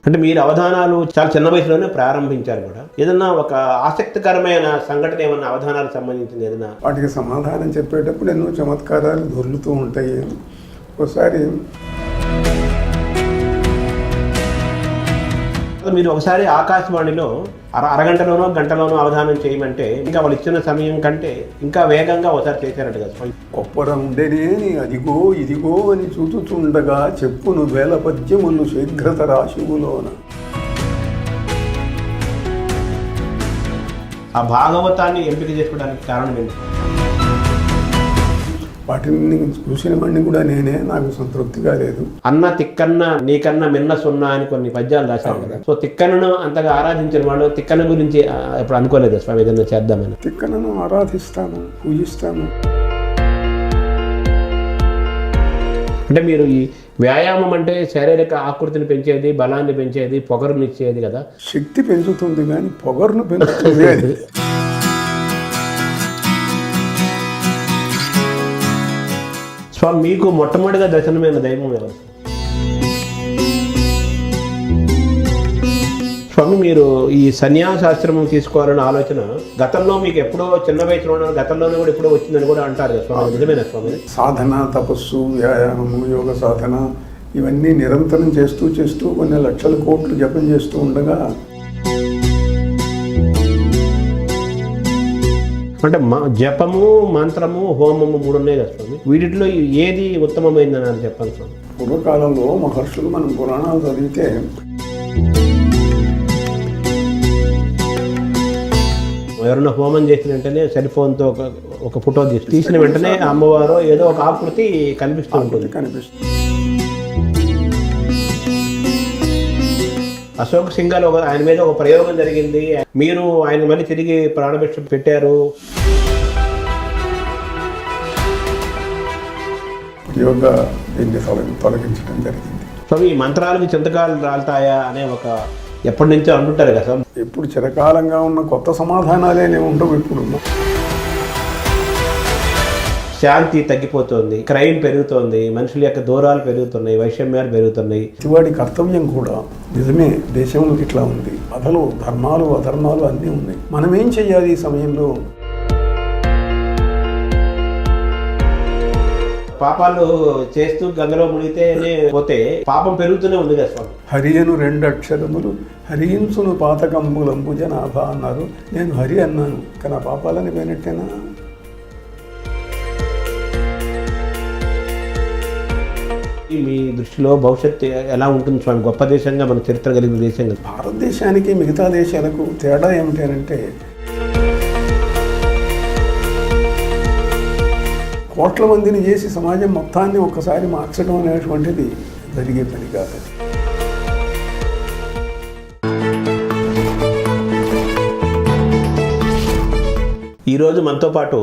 అంటే మీరు అవధానాలు చాలా చిన్న వయసులోనే ప్రారంభించారు కూడా. ఏదన్నా ఒక ఆసక్తికరమైన సంఘటన ఏమన్నా అవధానాలకు సంబంధించింది ఏదైనా? వాటికి సమాధానం చెప్పేటప్పుడు ఎన్నో చమత్కారాలు దొర్లుతూ ఉంటాయి. ఒకసారి మీరు ఒకసారి ఆకాశవాణిలో అరగంటలోనో గంటలోనో అవధానం చేయమంటే ఇంకా వాళ్ళు ఇచ్చిన సమయం కంటే ఇంకా వేగంగా ఒకసారి చేశారట కదా. కొప్పర ఉండేనేని అదిగో ఇదిగో అని చూచుచుండగా చెప్పును వేల పద్యములు శీఘ్రత రాశివులోన. ఆ భాగవతాన్ని ఎంపిక చేసుకోవడానికి కారణం ఏంటి? వాటిని చూసిన వాడిని కూడా నేనే, నాకు సంతృప్తిగా లేదు. అన్న తిక్కన్న నీకన్నా మిన్న సున్నా అని కొన్ని పద్యాలు రాశారు కదా. సో తిక్కనను అంతగా ఆరాధించిన వాళ్ళు తిక్కన గురించి ఇప్పుడు అనుకోలేదు స్వామి ఏదైనా చేద్దామని? తిక్కనను ఆరాధిస్తాను, పూజిస్తాను. అంటే మీరు ఈ వ్యాయామం అంటే శారీరక ఆకృతిని పెంచేది, బలాన్ని పెంచేది, పొగరునిచ్చేది కదా. శక్తి పెంచుతుంది కానీ పొగరును పెంచుతుంది. స్వామి మీకు మొట్టమొదటిగా దర్శనమైన దైవం ఎవరు? స్వామి మీరు ఈ సన్యాసాశ్రమం తీసుకోవాలన్న ఆలోచన గతంలో మీకు ఎప్పుడో చిన్న వయసులో గతంలోనే కూడా ఎప్పుడో వచ్చిందని కూడా అంటారు కదా స్వామి, నిజమేనా స్వామి? సాధన, తపస్సు, వ్యాయామము, యోగ సాధన ఇవన్నీ నిరంతరం చేస్తూ కొన్ని లక్షల కోట్లు జపం చేస్తూ ఉండగా అంటే జపము, మంత్రము, హోమము 3 ఉన్నాయి కదా స్వామి. వీటిలో ఏది ఉత్తమమైందని అని చెప్పాలి స్వామి? పూర్వకాలంలో మహర్షులు మనం పురాణాలు చదివితే ఎవరైనా హోమం చేసిన వెంటనే సెల్ ఫోన్తో ఒక ఫోటో తీసిన వెంటనే అమ్మవారు ఏదో ఒక ఆకృతి కనిపిస్తూ ఉంటుంది. అశోక్ సింఘాల్ ఆయన మీద ఒక ప్రయోగం జరిగింది, మీరు ఆయన మళ్ళీ తిరిగి ప్రాణభిక్ష పెట్టారు. యోగా దీన్ని తొలగించడం జరిగింది. సో ఈ మంత్రాలకు చింతకాలు రాలుతాయా అనే ఒక ఎప్పటి నుంచో అంటుంటారు కదా. ఇప్పుడు చిరకాలంగా ఉన్న కొత్త సమాధానాలే ఉండవు. ఇప్పుడు శాంతి తగ్గిపోతుంది, క్రైమ్ పెరుగుతోంది, మనుషుల యొక్క దూరాలు పెరుగుతున్నాయి, వైషమ్యాలు పెరుగుతున్నాయి. ఇవాడి కర్తవ్యం కూడా నిజమే, దేశంలో ఇట్లా ఉంది. కథలు, ధర్మాలు, అధర్మాలు అన్నీ ఉన్నాయి. మనం ఏం చెయ్యాలి ఈ సమయంలో? పాపాలు చేస్తూ గంగలో మునిగితేనే పోతే పాపం పెరుగుతూనే ఉంది కదా స్వామి. హరియను 2 అక్షరములు హరించును పాతకంబులంబు జనాభా అన్నారు. నేను హరి అన్నాను, కానీ ఆ పాపాలని పోయినట్టేనా? మీ దృష్టిలో భవిష్యత్తు ఎలా ఉంటుంది స్వామి? గొప్ప దేశంగా మన చరిత్ర కలిగిన దేశం కదా. భారతదేశానికి మిగతా దేశాలకు తేడా ఏమిటంటే కోట్ల మందిని చేసి సమాజం మొత్తాన్ని ఒక్కసారి మార్చడం అనేటువంటిది జరిగే పని కాదు. ఈరోజు మనతో పాటు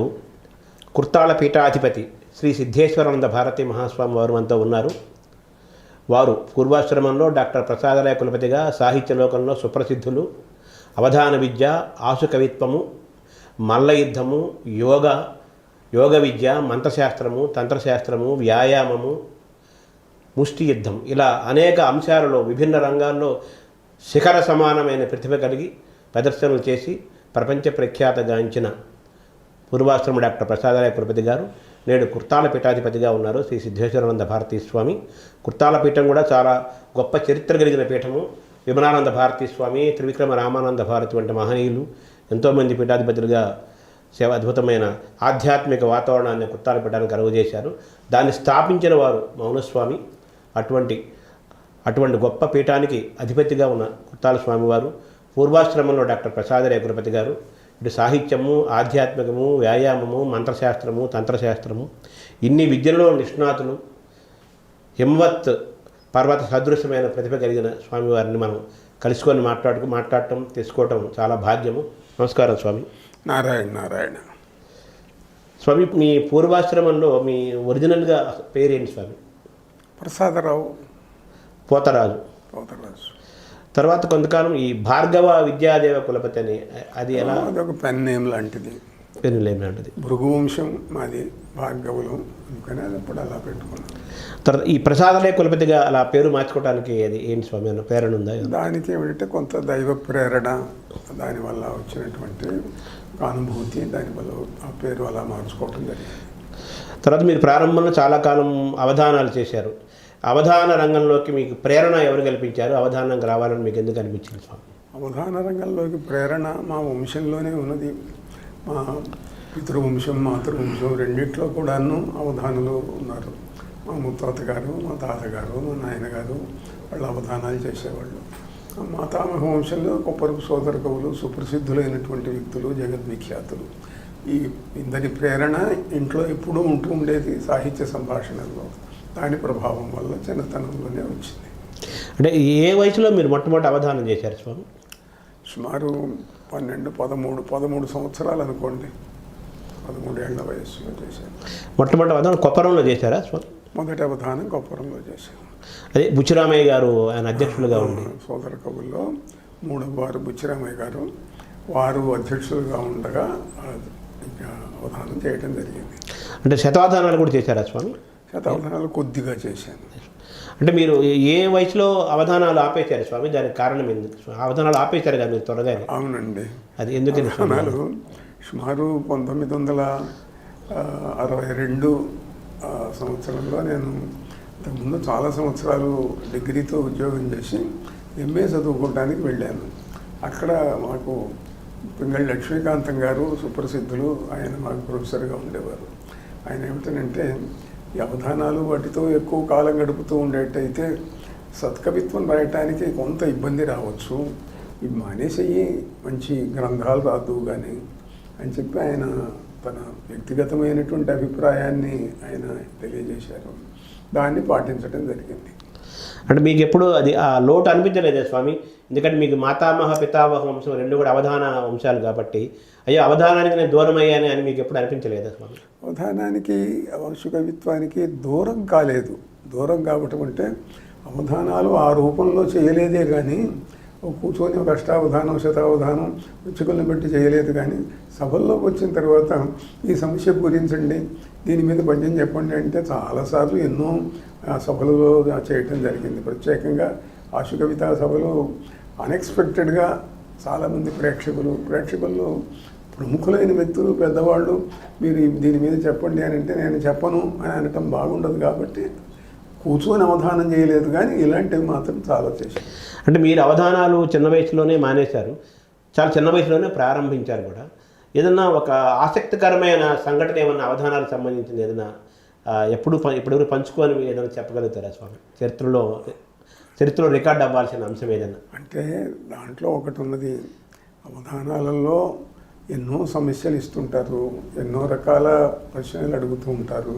కుర్తాళ పీఠాధిపతి శ్రీ సిద్ధేశ్వరానంద భారతి మహాస్వామి వారు మనతో ఉన్నారు. వారు పూర్వాశ్రమంలో డాక్టర్ ప్రసాదరాయ కులపతిగా, సాహిత్య లోకంలో సుప్రసిద్ధులు. అవధాన విద్య, ఆశు కవిత్వము, మల్ల యుద్ధము, యోగ విద్య, మంత్రశాస్త్రము, తంత్రశాస్త్రము, వ్యాయామము, ముష్టి యుద్ధం, ఇలా అనేక అంశాలలో విభిన్న రంగాల్లో శిఖర సమానమైన ప్రతిభ కలిగి ప్రదర్శనలు చేసి ప్రపంచ ప్రఖ్యాతగాంచిన పూర్వాశ్రమ డాక్టర్ ప్రసాదరాయ కులపతి గారు నేడు కుర్తాళ పీఠాధిపతిగా ఉన్నారు. శ్రీ సిద్ధేశ్వరానంద భారతీ స్వామి. కుర్తాళ పీఠం కూడా చాలా గొప్ప చరిత్ర కలిగిన పీఠము. విమలానంద భారతీ స్వామి, త్రివిక్రమ రామానంద భారతి వంటి మహనీయులు ఎంతోమంది పీఠాధిపతులుగా అద్భుతమైన ఆధ్యాత్మిక వాతావరణాన్ని కుర్తాళ పీఠాన్ని కలుగజేశారు. దాన్ని స్థాపించిన వారు మౌనస్వామి. అటువంటి గొప్ప పీఠానికి అధిపతిగా ఉన్న కుర్తాళ స్వామివారు పూర్వాశ్రమంలో డాక్టర్ ప్రసాదరాయ కులపతి గారు ఇటు సాహిత్యము, ఆధ్యాత్మికము, వ్యాయామము, మంత్రశాస్త్రము, తంత్రశాస్త్రము, ఇన్ని విద్యలలో నిష్ణాతులు. హిమవత్ పర్వత సదృశ్యమైన ప్రతిభ కలిగిన స్వామివారిని మనం కలుసుకొని మాట్లాడటం తెలుసుకోవటం చాలా భాగ్యము. నమస్కారం స్వామి. నారాయణ. స్వామి, మీ పూర్వాశ్రమంలో మీ ఒరిజినల్గా పేరేంటి స్వామి? ప్రసాదరావు పోతరాజు. తర్వాత కొంతకాలం ఈ భార్గవ విద్యాదేవ కులపతి అని, అది ఎలా? అదొక పెన్ నేమ్ లాంటిది. పెనులేమి లాంటిది. భృగువంశం మాది భార్గవులు, అందుకని అది అప్పుడు అలా పెట్టుకున్నాం. తర్వాత ఈ ప్రసాదలయ కులపతిగా అలా పేరు మార్చుకోవడానికి అది ఏంటి స్వామి అన్న ప్రేరణ ఉందా? దానికి ఏమిటంటే కొంత దైవ ప్రేరణ, దానివల్ల వచ్చినటువంటి అనుభూతి, దానివల్ల ఆ పేరు అలా మార్చుకోవటం జరిగింది. తర్వాత మీరు ప్రారంభంలో చాలా కాలం అవధానాలు చేశారు. అవధాన రంగంలోకి మీకు ప్రేరణ ఎవరు కల్పించారు? అవధానంగా రావాలని మీకు ఎందుకు అనిపించింది స్వామి? అవధాన రంగంలోకి ప్రేరణ మా వంశంలోనే ఉన్నది. మా పితృవంశం, మాతృవంశం రెండిట్లో కూడాను అవధానులు ఉన్నారు. మా ముత్తాత గారు, మా తాతగారు, మా నాయనగారు వాళ్ళు అవధానాలు చేసేవాళ్ళు. మాతామహ వంశంలో కొప్పరపు సోదర కవులు సుప్రసిద్ధులైనటువంటి వ్యక్తులు, జగద్విఖ్యాతులు. ఈ ఇందరి ప్రేరణ ఇంట్లో ఎప్పుడూ ఉంటూ ఉండేది సాహిత్య సంభాషణల్లో. దాని ప్రభావం వల్ల చిన్నతనంలోనే వచ్చింది. అంటే ఏ వయసులో మీరు మొట్టమొదటి అవధానం చేశారు స్వామి? సుమారు 13 సంవత్సరాలు అనుకోండి, 13 ఏళ్ల వయస్సులో చేశాను. మొట్టమొదటి అవధానం కొప్పరంలో చేశారా స్వామి? మొదటి అవధానం కొప్పరంలో చేశాను. అదే బుచ్చిరామయ్య గారు ఆయన అధ్యక్షులుగా ఉండి. సోదర కవుల్లో 3వ వారు బుచ్చిరామయ్య గారు, వారు అధ్యక్షులుగా ఉండగా ఇంకా అవధానం చేయడం జరిగింది. అంటే శతావధానాలు కూడా చేశారా స్వామి? శతావధానాలు కొద్దిగా చేశాను. అంటే మీరు ఏ వయసులో అవధానాలు ఆపేశారు స్వామి? దానికి కారణం ఎందుకు? అవధానాలు ఆపేశారు కదా మీరు త్వరగానే. అవునండి, అది ఎందుకని? అవధానాలు సుమారు 1962 సంవత్సరంలో నేను ఇంతకుముందు చాలా సంవత్సరాలు డిగ్రీతో ఉద్యోగం చేసి ఎంఏ చదువుకోవడానికి వెళ్ళాను. అక్కడ మాకు పింగళి లక్ష్మీకాంతం గారు సుప్రసిద్ధులు, ఆయన మాకు ప్రొఫెసర్గా ఉండేవారు. ఆయన ఏమిటంటే ఈ అవధానాలు వాటితో ఎక్కువ కాలం గడుపుతూ ఉండేటైతే సత్కవిత్వం రాయటానికి కొంత ఇబ్బంది రావచ్చు, ఇవి మానేసేయి, మంచి గ్రంథాలు రాదు కానీ అని చెప్పి ఆయన తన వ్యక్తిగతమైనటువంటి అభిప్రాయాన్ని ఆయన తెలియజేశారు. దాన్ని పాటించడం జరిగింది. అంటే మీకు ఎప్పుడు అది ఆ లోటు అనిపించలేదా స్వామి? ఎందుకంటే మీకు మాతామహ పితామహ వంశం రెండు కూడా అవధాన వంశాలు కాబట్టి, అయ్యో అవధానానికి నేను దూరం అయ్యాను అని మీకు ఎప్పుడు అనిపించలేదా స్వామి? అవధానానికి, వంశ కవిత్వానికి దూరం కాలేదు. దూరం కావటం అంటే అవధానాలు ఆ రూపంలో చేయలేదే కానీ, కూర్చొని ఒక అష్టావధానం, శతావధానం పుచ్చుకలను పెట్టి చేయలేదు. కానీ సభల్లోకి వచ్చిన తర్వాత ఈ సమస్య పూరించండి, దీని మీద పద్యం చెప్పండి అంటే చాలాసార్లు ఎన్నో సభలలో చేయటం జరిగింది. ప్రత్యేకంగా ఆశు కవితా సభలో అన్ఎక్స్పెక్టెడ్గా చాలామంది ప్రేక్షకుల్లో ప్రముఖులైన వ్యక్తులు, పెద్దవాళ్ళు మీరు దీని మీద చెప్పండి అని అంటే నేను చెప్పను అని అనటం బాగుండదు కాబట్టి కూర్చొని అవధానం చేయలేదు. కానీ ఇలాంటివి మాత్రం చాలా చేశాను. అంటే మీరు అవధానాలు చిన్న వయసులోనే మానేశారు, చాలా చిన్న వయసులోనే ప్రారంభించారు కూడా. ఏదన్నా ఒక ఆసక్తికరమైన సంఘటన ఏమన్నా అవధానాలకు సంబంధించింది ఏదైనా ఇప్పటివరకు పంచుకొని ఏదైనా చెప్పగలుగుతారా స్వామి? చరిత్రలో రికార్డ్ అవ్వాల్సిన అంశం ఏదైనా అంటే దాంట్లో ఒకటి ఉన్నది. అవధానాలలో ఎన్నో సమస్యలు ఇస్తుంటారు, ఎన్నో రకాల ప్రశ్నలు అడుగుతూ ఉంటారు.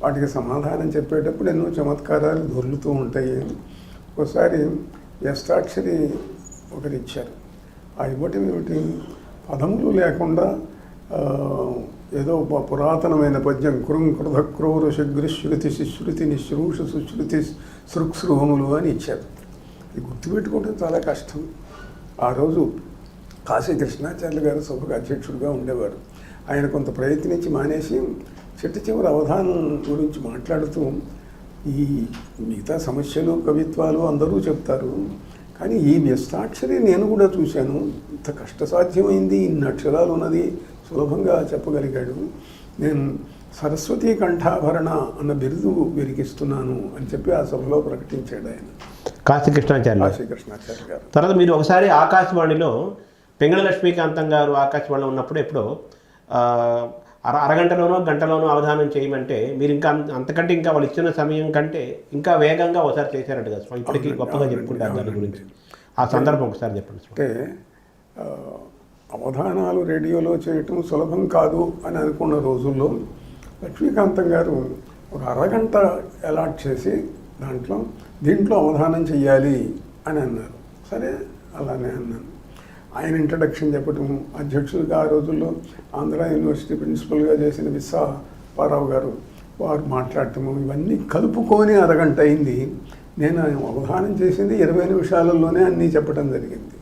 వాటికి సమాధానం చెప్పేటప్పుడు ఎన్నో చమత్కారాలు దొర్లుతూ ఉంటాయి. ఒకసారి వ్యస్తాక్షరి ఒకటి ఇచ్చారు. ఆ ఇవ్వటం ఏమిటి, పదములు లేకుండా ఏదో పురాతనమైన పద్యం, కృధ క్రూర శగ్రి శృతి శృతి నిశ్రూష సుశ్రుతి సృక్సృహములు అని ఇచ్చారు. ఇది గుర్తుపెట్టుకోవడం చాలా కష్టం. ఆ రోజు కాశీ కృష్ణాచార్యులు గారు సభకు అధ్యక్షుడిగా ఉండేవారు. ఆయన కొంత ప్రయత్నించి మానేసి చివరి అవధానం గురించి మాట్లాడుతూ, ఈ మిగతా సమస్యలు కవిత్వాలు అందరూ చెప్తారు, కానీ ఈ వ్యస్తాక్షరి నేను కూడా చూశాను, ఇంత కష్టసాధ్యమైంది, ఇన్ని అక్షరాలు ఉన్నది సులభంగా చెప్పగలిగాడు. నేను సరస్వతీ కంఠాభరణ అన్న బిరుదు విరిగిస్తున్నాను అని చెప్పి ఆ సభలో ప్రకటించాడు ఆయన, కాశీ కృష్ణాచార్య గారు. తర్వాత మీరు ఒకసారి ఆకాశవాణిలో పింగళి లక్ష్మీకాంతం గారు ఆకాశవాణిలో ఉన్నప్పుడు ఎప్పుడో అరగంటలోనో గంటలోనో అవధానం చేయమంటే మీరు ఇంకా అంతకంటే ఇంకా వాళ్ళు ఇచ్చిన సమయం కంటే ఇంకా వేగంగా ఒకసారి చేశారంట కదా స్వామి. ఇప్పటికీ గొప్పగా చెప్పుకుంటారు దాని గురించి. ఆ సందర్భం ఒకసారి చెప్పండి. అంటే అవధానాలు రేడియోలో చేయటం సులభం కాదు అని అనుకున్న రోజుల్లో లక్ష్మీకాంతం గారు ఒక అరగంట అలాట్ చేసి దీంట్లో అవధానం చెయ్యాలి అని అన్నారు. సరే అలానే అన్నాను. ఆయన ఇంట్రడక్షన్ చెప్పటం, అధ్యక్షులుగా ఆ రోజుల్లో ఆంధ్ర యూనివర్సిటీ ప్రిన్సిపల్గా చేసిన విశ్వాపారావు గారు వారు మాట్లాడటము, ఇవన్నీ కలుపుకొని అరగంట అయింది. నేను అవధానం చేసింది 20 నిమిషాలలోనే అన్నీ చెప్పడం జరిగింది.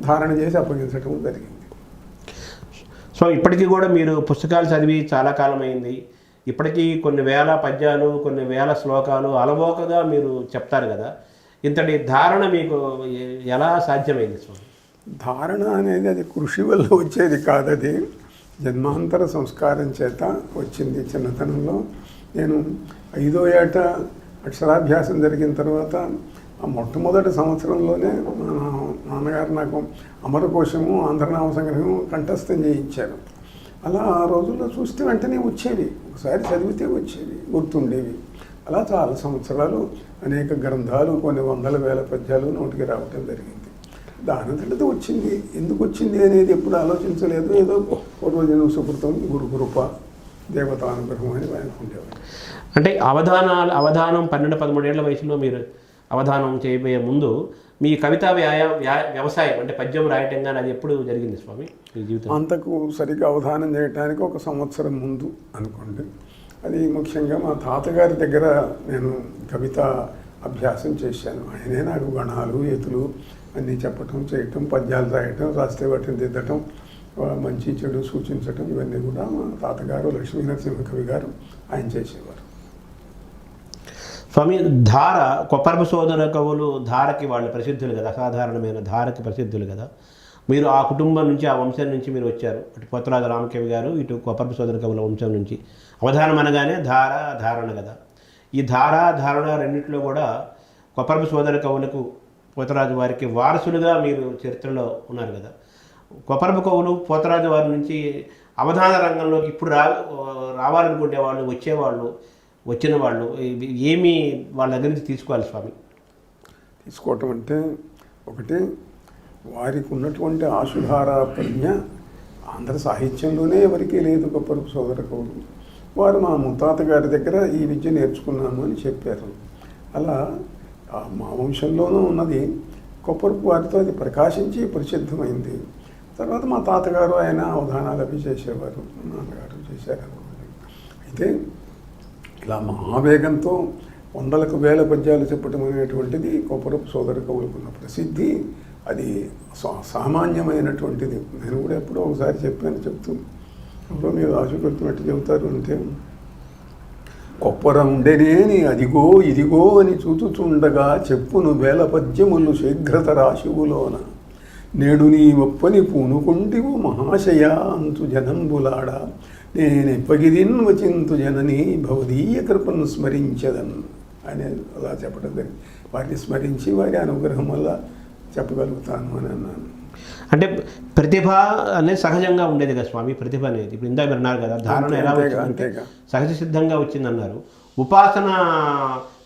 ధారణ చేసి అప్పగించడం జరిగింది. సో ఇప్పటికీ కూడా మీరు పుస్తకాలు చదివి చాలా కాలం అయింది. ఇప్పటికీ కొన్ని వేల పద్యాలు, కొన్ని వేల శ్లోకాలు అలవోకగా మీరు చెప్తారు కదా. ఇంతటి ధారణ మీకు ఎలా సాధ్యమైంది స్వామి? ధారణ అనేది అది కృషి వల్ల వచ్చేది కాదు, అది జన్మాంతర సంస్కారం చేత వచ్చింది. చిన్నతనంలో నేను 5వ ఏట అక్షరాభ్యాసం జరిగిన తర్వాత ఆ మొట్టమొదటి సంవత్సరంలోనే మా నాన్నగారు నాకు అమరకోశము, ఆంధ్రనామ సంగ్రహము కంఠస్థం చేయించారు. అలా ఆ రోజుల్లో చూస్తే వెంటనే వచ్చేవి, ఒకసారి చదివితే వచ్చేవి, గుర్తుండేవి. అలా చాలా సంవత్సరాలు అనేక గ్రంథాలు, కొన్ని వందల వేల పద్యాలు నోటికి రావటం జరిగింది. దానంతటితో వచ్చింది. ఎందుకు వచ్చింది అనేది ఎప్పుడు ఆలోచించలేదు. ఏదో పూర్వజన్మ సుకృతం, గురుకృప, దేవతానుగ్రహం అని అనుకుంటేవారు. అంటే అవధానం 12-13 ఏళ్ల వయసులో మీరు అవధానం చేయబోయే ముందు మీ కవితా వ్యవసాయం అంటే పద్యం రాయటం కానీ అది ఎప్పుడు జరిగింది స్వామి మీ జీవితం? అంతకు సరిగ్గా అవధానం చేయడానికి 1 సంవత్సరం ముందు అనుకోండి. అది ముఖ్యంగా మా తాతగారి దగ్గర నేను కవిత అభ్యాసం చేశాను. ఆయనే నాకు గణాలు, ఎతులు అన్నీ చెప్పటం, చేయటం, పద్యాలు రాయటం, రాస్తే వాటిని దిద్దటం, మంచి చెడు సూచించటం, ఇవన్నీ కూడా మా తాతగారు లక్ష్మీనరసింహ కవి గారు ఆయన చేసేవారు. స్వామి, ధార కొప్పరపు సోదర కవులు ధారకి వాళ్ళు ప్రసిద్ధులు కదా, అసాధారణమైన ధారకి ప్రసిద్ధులు కదా. మీరు ఆ కుటుంబం నుంచి, ఆ వంశం నుంచి మీరు వచ్చారు. అటు పోతరాజు రామకవి గారు, ఇటు కొప్పరపు సోదర కవుల వంశం నుంచి. అవధానం అనగానే ధారణ కదా. ఈ ధారణ రెండింటిలో కూడా కొప్పరపు సోదర కవులకు, పోతరాజు వారికి వారసులుగా మీరు చరిత్రలో ఉన్నారు కదా. కొప్పరపు కవులు పోతరాజు వారి నుంచి అవధాన రంగంలోకి ఇప్పుడు రావాలనుకునే వాళ్ళు, వచ్చిన వాళ్ళు ఏమి వాళ్ళ దగ్గర నుంచి తీసుకోవాలి స్వామి? తీసుకోవటం అంటే ఒకటి, వారికి ఉన్నటువంటి ఆశుధార ప్రజ్ఞ ఆంధ్ర సాహిత్యంలోనే ఎవరికీ లేదు. కొప్పరపు సోదర కవులు వారు మా ముత్తాత గారి దగ్గర ఈ విద్య నేర్చుకున్నాము అని చెప్పారు. అలా మా వంశంలోనూ ఉన్నది. కొప్పరపు వారితో అది ప్రకాశించి ప్రసిద్ధమైంది. తర్వాత మా తాతగారు ఆయన అవధానాలు అవి చేసేవారు, నాన్నగారు చేశారు. అయితే ఇలా మహావేగంతో వందలకు వేల పద్యాలు చెప్పటం అనేటువంటిది కొప్పరపు సోదర కవులకున్న ప్రసిద్ధి. అది సామాన్యమైనటువంటిది. నేను కూడా ఎప్పుడో ఒకసారి చెప్తూ ఎప్పుడో మీరు ఆశపెడుతున్నట్టు చెబుతారు అంటే, కొప్పరండెనేని అదిగో ఇదిగో అని చూచుచుండగా చెప్పును వేల పద్యములు శీఘ్రత రాశివులోన నేడు నీ ఒప్పని పూనుకుంటివు మహాశయ అంతు జనంబులాడ నేనెప్పగిదిన్ వచింతు జనని భవదీయ కృపను స్మరించదన్ అని అలా చెప్పడం జరిగింది. వారిని స్మరించి వారి అనుగ్రహం వల్ల చెప్పగలుగుతాను అని అన్నాను. అంటే ప్రతిభ అనేది సహజంగా ఉండేది కదా స్వామి. ప్రతిభ అనేది ఇప్పుడు ఇందాక మీరు అన్నారు కదా, ధారణ ఎలా వచ్చిందంటే సహజ సిద్ధంగా వచ్చిందన్నారు. ఉపాసన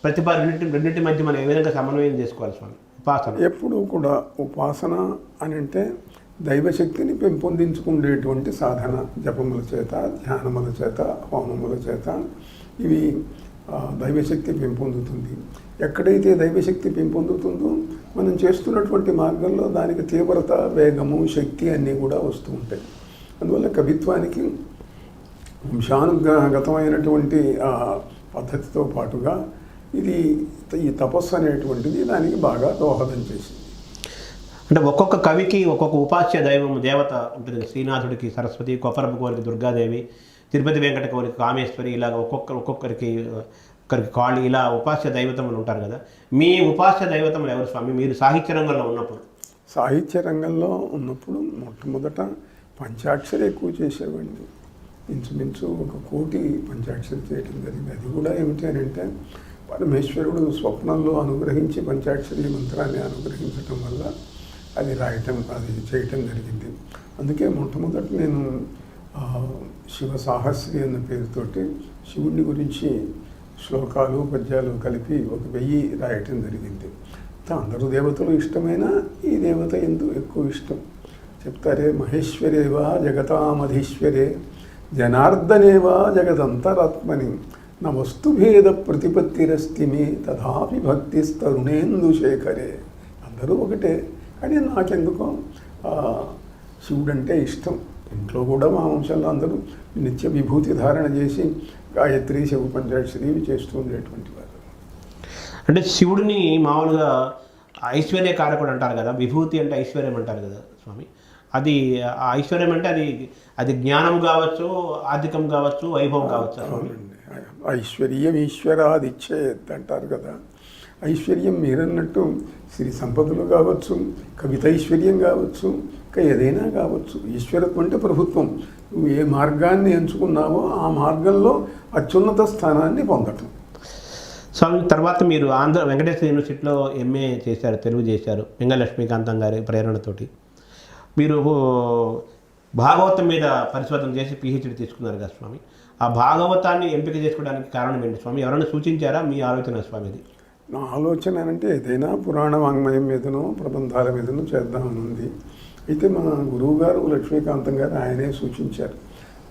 ప్రతిభ రెండింటి మధ్య మనం ఏ విధంగా సమన్వయం చేసుకోవాలి స్వామి? ఉపాసన ఎప్పుడు కూడా ఉపాసన అని అంటే దైవశక్తిని పెంపొందించుకునేటువంటి సాధన. జపముల చేత, ధ్యానముల చేత, హోమముల చేత ఇవి దైవశక్తి పెంపొందుతుంది. ఎక్కడైతే దైవశక్తి పెంపొందుతుందో మనం చేస్తున్నటువంటి మార్గంలో దానికి తీవ్రత, వేగము, శక్తి అన్నీ కూడా వస్తూ ఉంటాయి. అందువల్ల కవిత్వానికి వంశానుగతమైనటువంటి పద్ధతితో పాటుగా ఈ తపస్సు అనేటువంటిది దానికి బాగా దోహదం చేసింది. అంటే ఒక్కొక్క కవికి ఒక్కొక్క ఉపాస్య దైవం, దేవత ఉంటుంది. శ్రీనాథుడికి సరస్వతి, కొప్పరపు కవులకి దుర్గాదేవి, తిరుపతి వెంకట కవులకి కామేశ్వరి, ఇలాగ ఒక్కొక్కరికి కాళీ, ఇలా ఉపాస్య దైవతములు ఉంటారు కదా. మీ ఉపాస్య దైవతములు ఎవరు స్వామి మీరు సాహిత్య రంగంలో ఉన్నప్పుడు? సాహిత్య రంగంలో ఉన్నప్పుడు మొట్టమొదట పంచాక్షరి ఎక్కువ చేసేవాడిని. ఇంచుమించు 1 కోటి పంచాక్షరి చేయడం జరిగింది. అది కూడా ఏమిటి అని అంటే పరమేశ్వరుడు స్వప్నంలో అనుగ్రహించి పంచాక్షరి మంత్రాన్ని అనుగ్రహించటం వల్ల అది చేయటం జరిగింది. అందుకే మొట్టమొదట నేను శివ సాహస్రి అన్న పేరుతోటి శివుడిని గురించి శ్లోకాలు, పద్యాలు కలిపి 1000 రాయటం జరిగింది. అందరూ దేవతలు ఇష్టమైన ఈ దేవత ఎందుకు ఎక్కువ ఇష్టం చెప్తారే. మహేశ్వరేవా జగతామధీశ్వరే జనార్దనేవా జగదంతరాత్మని నా వస్తుభేద ప్రతిపత్తిరస్తి మే తథాపి భక్తిస్తరుణేందు శేఖరే. అందరూ ఒకటే, కానీ నాకెందుకో శివుడంటే ఇష్టం. ఇంట్లో కూడా మా వంశంలో అందరూ నిత్య విభూతి ధారణ చేసి గాయత్రి, శివ పంచాక్షరి ఇవి చేస్తూ ఉండేటువంటి వారు. అంటే శివుడిని మామూలుగా ఐశ్వర్య కారకుడు అంటారు కదా, విభూతి అంటే ఐశ్వర్యం అంటారు కదా స్వామి. అది ఆ ఐశ్వర్యం అంటే అది జ్ఞానం కావచ్చు, ఆర్థికం కావచ్చు, వైభవం కావచ్చు. అవునండి. ఐశ్వర్యం ఈశ్వరాదిచ్చేత్ అంటారు కదా. ఐశ్వర్యం మీరన్నట్టు సిరి సంపదలు కావచ్చు, కవిత ఐశ్వర్యం కావచ్చు, ఇంకా ఏదైనా కావచ్చు. ఈశ్వరత్వం అంటే ప్రభుత్వం. నువ్వు ఏ మార్గాన్ని ఎంచుకున్నావో ఆ మార్గంలో అత్యున్నత స్థానాన్ని పొందటం. స్వామి, తర్వాత మీరు ఆంధ్ర వెంకటేశ్వర యూనివర్సిటీలో ఎంఏ చేశారు, తెలుగు చేశారు, వెంగ లక్ష్మీకాంతం గారి ప్రేరణతోటి. మీరు భాగవతం మీద పరిశోధన చేసి పిహెచ్డి తీసుకున్నారు కదా స్వామి. ఆ భాగవతాన్ని ఎంపిక చేసుకోవడానికి కారణం ఏంటి స్వామి? ఎవరైనా సూచించారా? మీ ఆలోచన స్వామిది? నా ఆలోచన అంటే ఏదైనా పురాణ వాంగ్మయం మీదనో ప్రబంధాల మీదనో చేద్దామని ఉంది. అయితే మా గురువు గారు లక్ష్మీకాంతం గారు ఆయనే సూచించారు.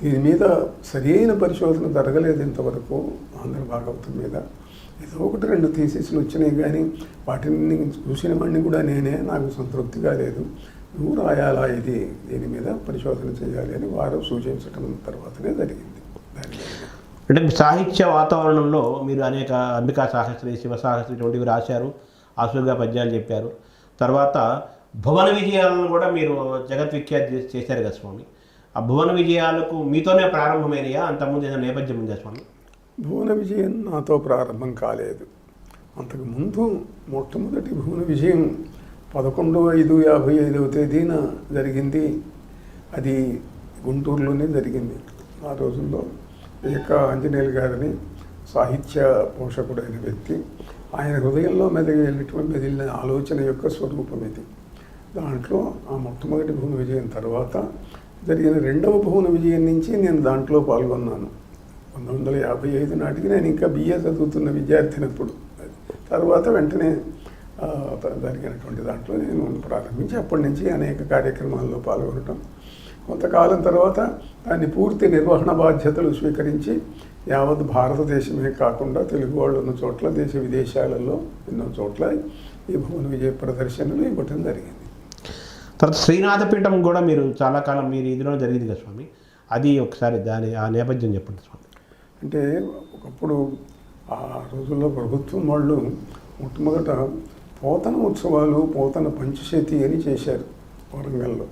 దీని మీద సరైన పరిశోధన జరగలేదు ఇంతవరకు ఆంధ్ర భాగవతం మీద. ఏదో ఒకటి రెండు థీసిస్లు వచ్చినాయి, కానీ వాటిని చూసిన వాడిని కూడా నేనే, నాకు సంతృప్తిగా లేదు. నువ్వు రాయాలా ఇది, దీని మీద పరిశోధన చేయాలి అని వారు సూచించడం తర్వాతనే జరిగింది. అంటే సాహిత్య వాతావరణంలో మీరు అనేక అంబికా సాహస్రి, శివ సాహస్రి వంటివి రాశారు, ఆసుగా పద్యాలు చెప్పారు. తర్వాత భువన విజయాలను కూడా మీరు జగద్విఖ్యాతి చేశారు కదా స్వామి. ఆ భువన విజయాలకు మీతోనే ప్రారంభమైనయా? అంతకుముందు ఏదైనా నేపథ్యం ఉందా స్వామి? భువన విజయం నాతో ప్రారంభం కాలేదు. అంతకుముందు మొట్టమొదటి భువన విజయం 11/5/55వ తేదీన జరిగింది. అది గుంటూరులోనే జరిగింది. ఆ రోజుల్లో ఏక ఆంజనేయులు గారిని సాహిత్య పోషకుడైన వ్యక్తి, ఆయన హృదయంలో మెదిలిన ఆలోచన యొక్క స్వరూపం ఇది. దాంట్లో ఆ మొట్టమొదటి భువన విజయం తర్వాత జరిగిన రెండవ భువన విజయం నుంచి నేను దాంట్లో పాల్గొన్నాను. 1955 నాటికి నేను ఇంకా బిఏ చదువుతున్న విద్యార్థినప్పుడు. తర్వాత వెంటనే జరిగినటువంటి దాంట్లో నేను ప్రారంభించి అప్పటి నుంచి అనేక కార్యక్రమాల్లో పాల్గొనటం. కొంతకాలం తర్వాత దాన్ని పూర్తి నిర్వహణ బాధ్యతలు స్వీకరించి యావత్ భారతదేశమే కాకుండా తెలుగు వాళ్ళు ఉన్న చోట్ల, దేశ విదేశాలలో ఎన్నో చోట్ల ఈ భువన విజయ ప్రదర్శనలు ఇవ్వటం జరిగింది. తర్వాత శ్రీనాథపీఠం కూడా మీరు చాలా కాలం మీరు ఇదిలో జరిగింది కదా స్వామి. అది ఒకసారి ఆ నేపథ్యం చెప్పండి స్వామి. అంటే ఒకప్పుడు ఆ రోజుల్లో ప్రభుత్వం వాళ్ళు మొట్టమొదట పోతన ఉత్సవాలు, పోతన పంచశతి అని చేశారు వరంగల్లో.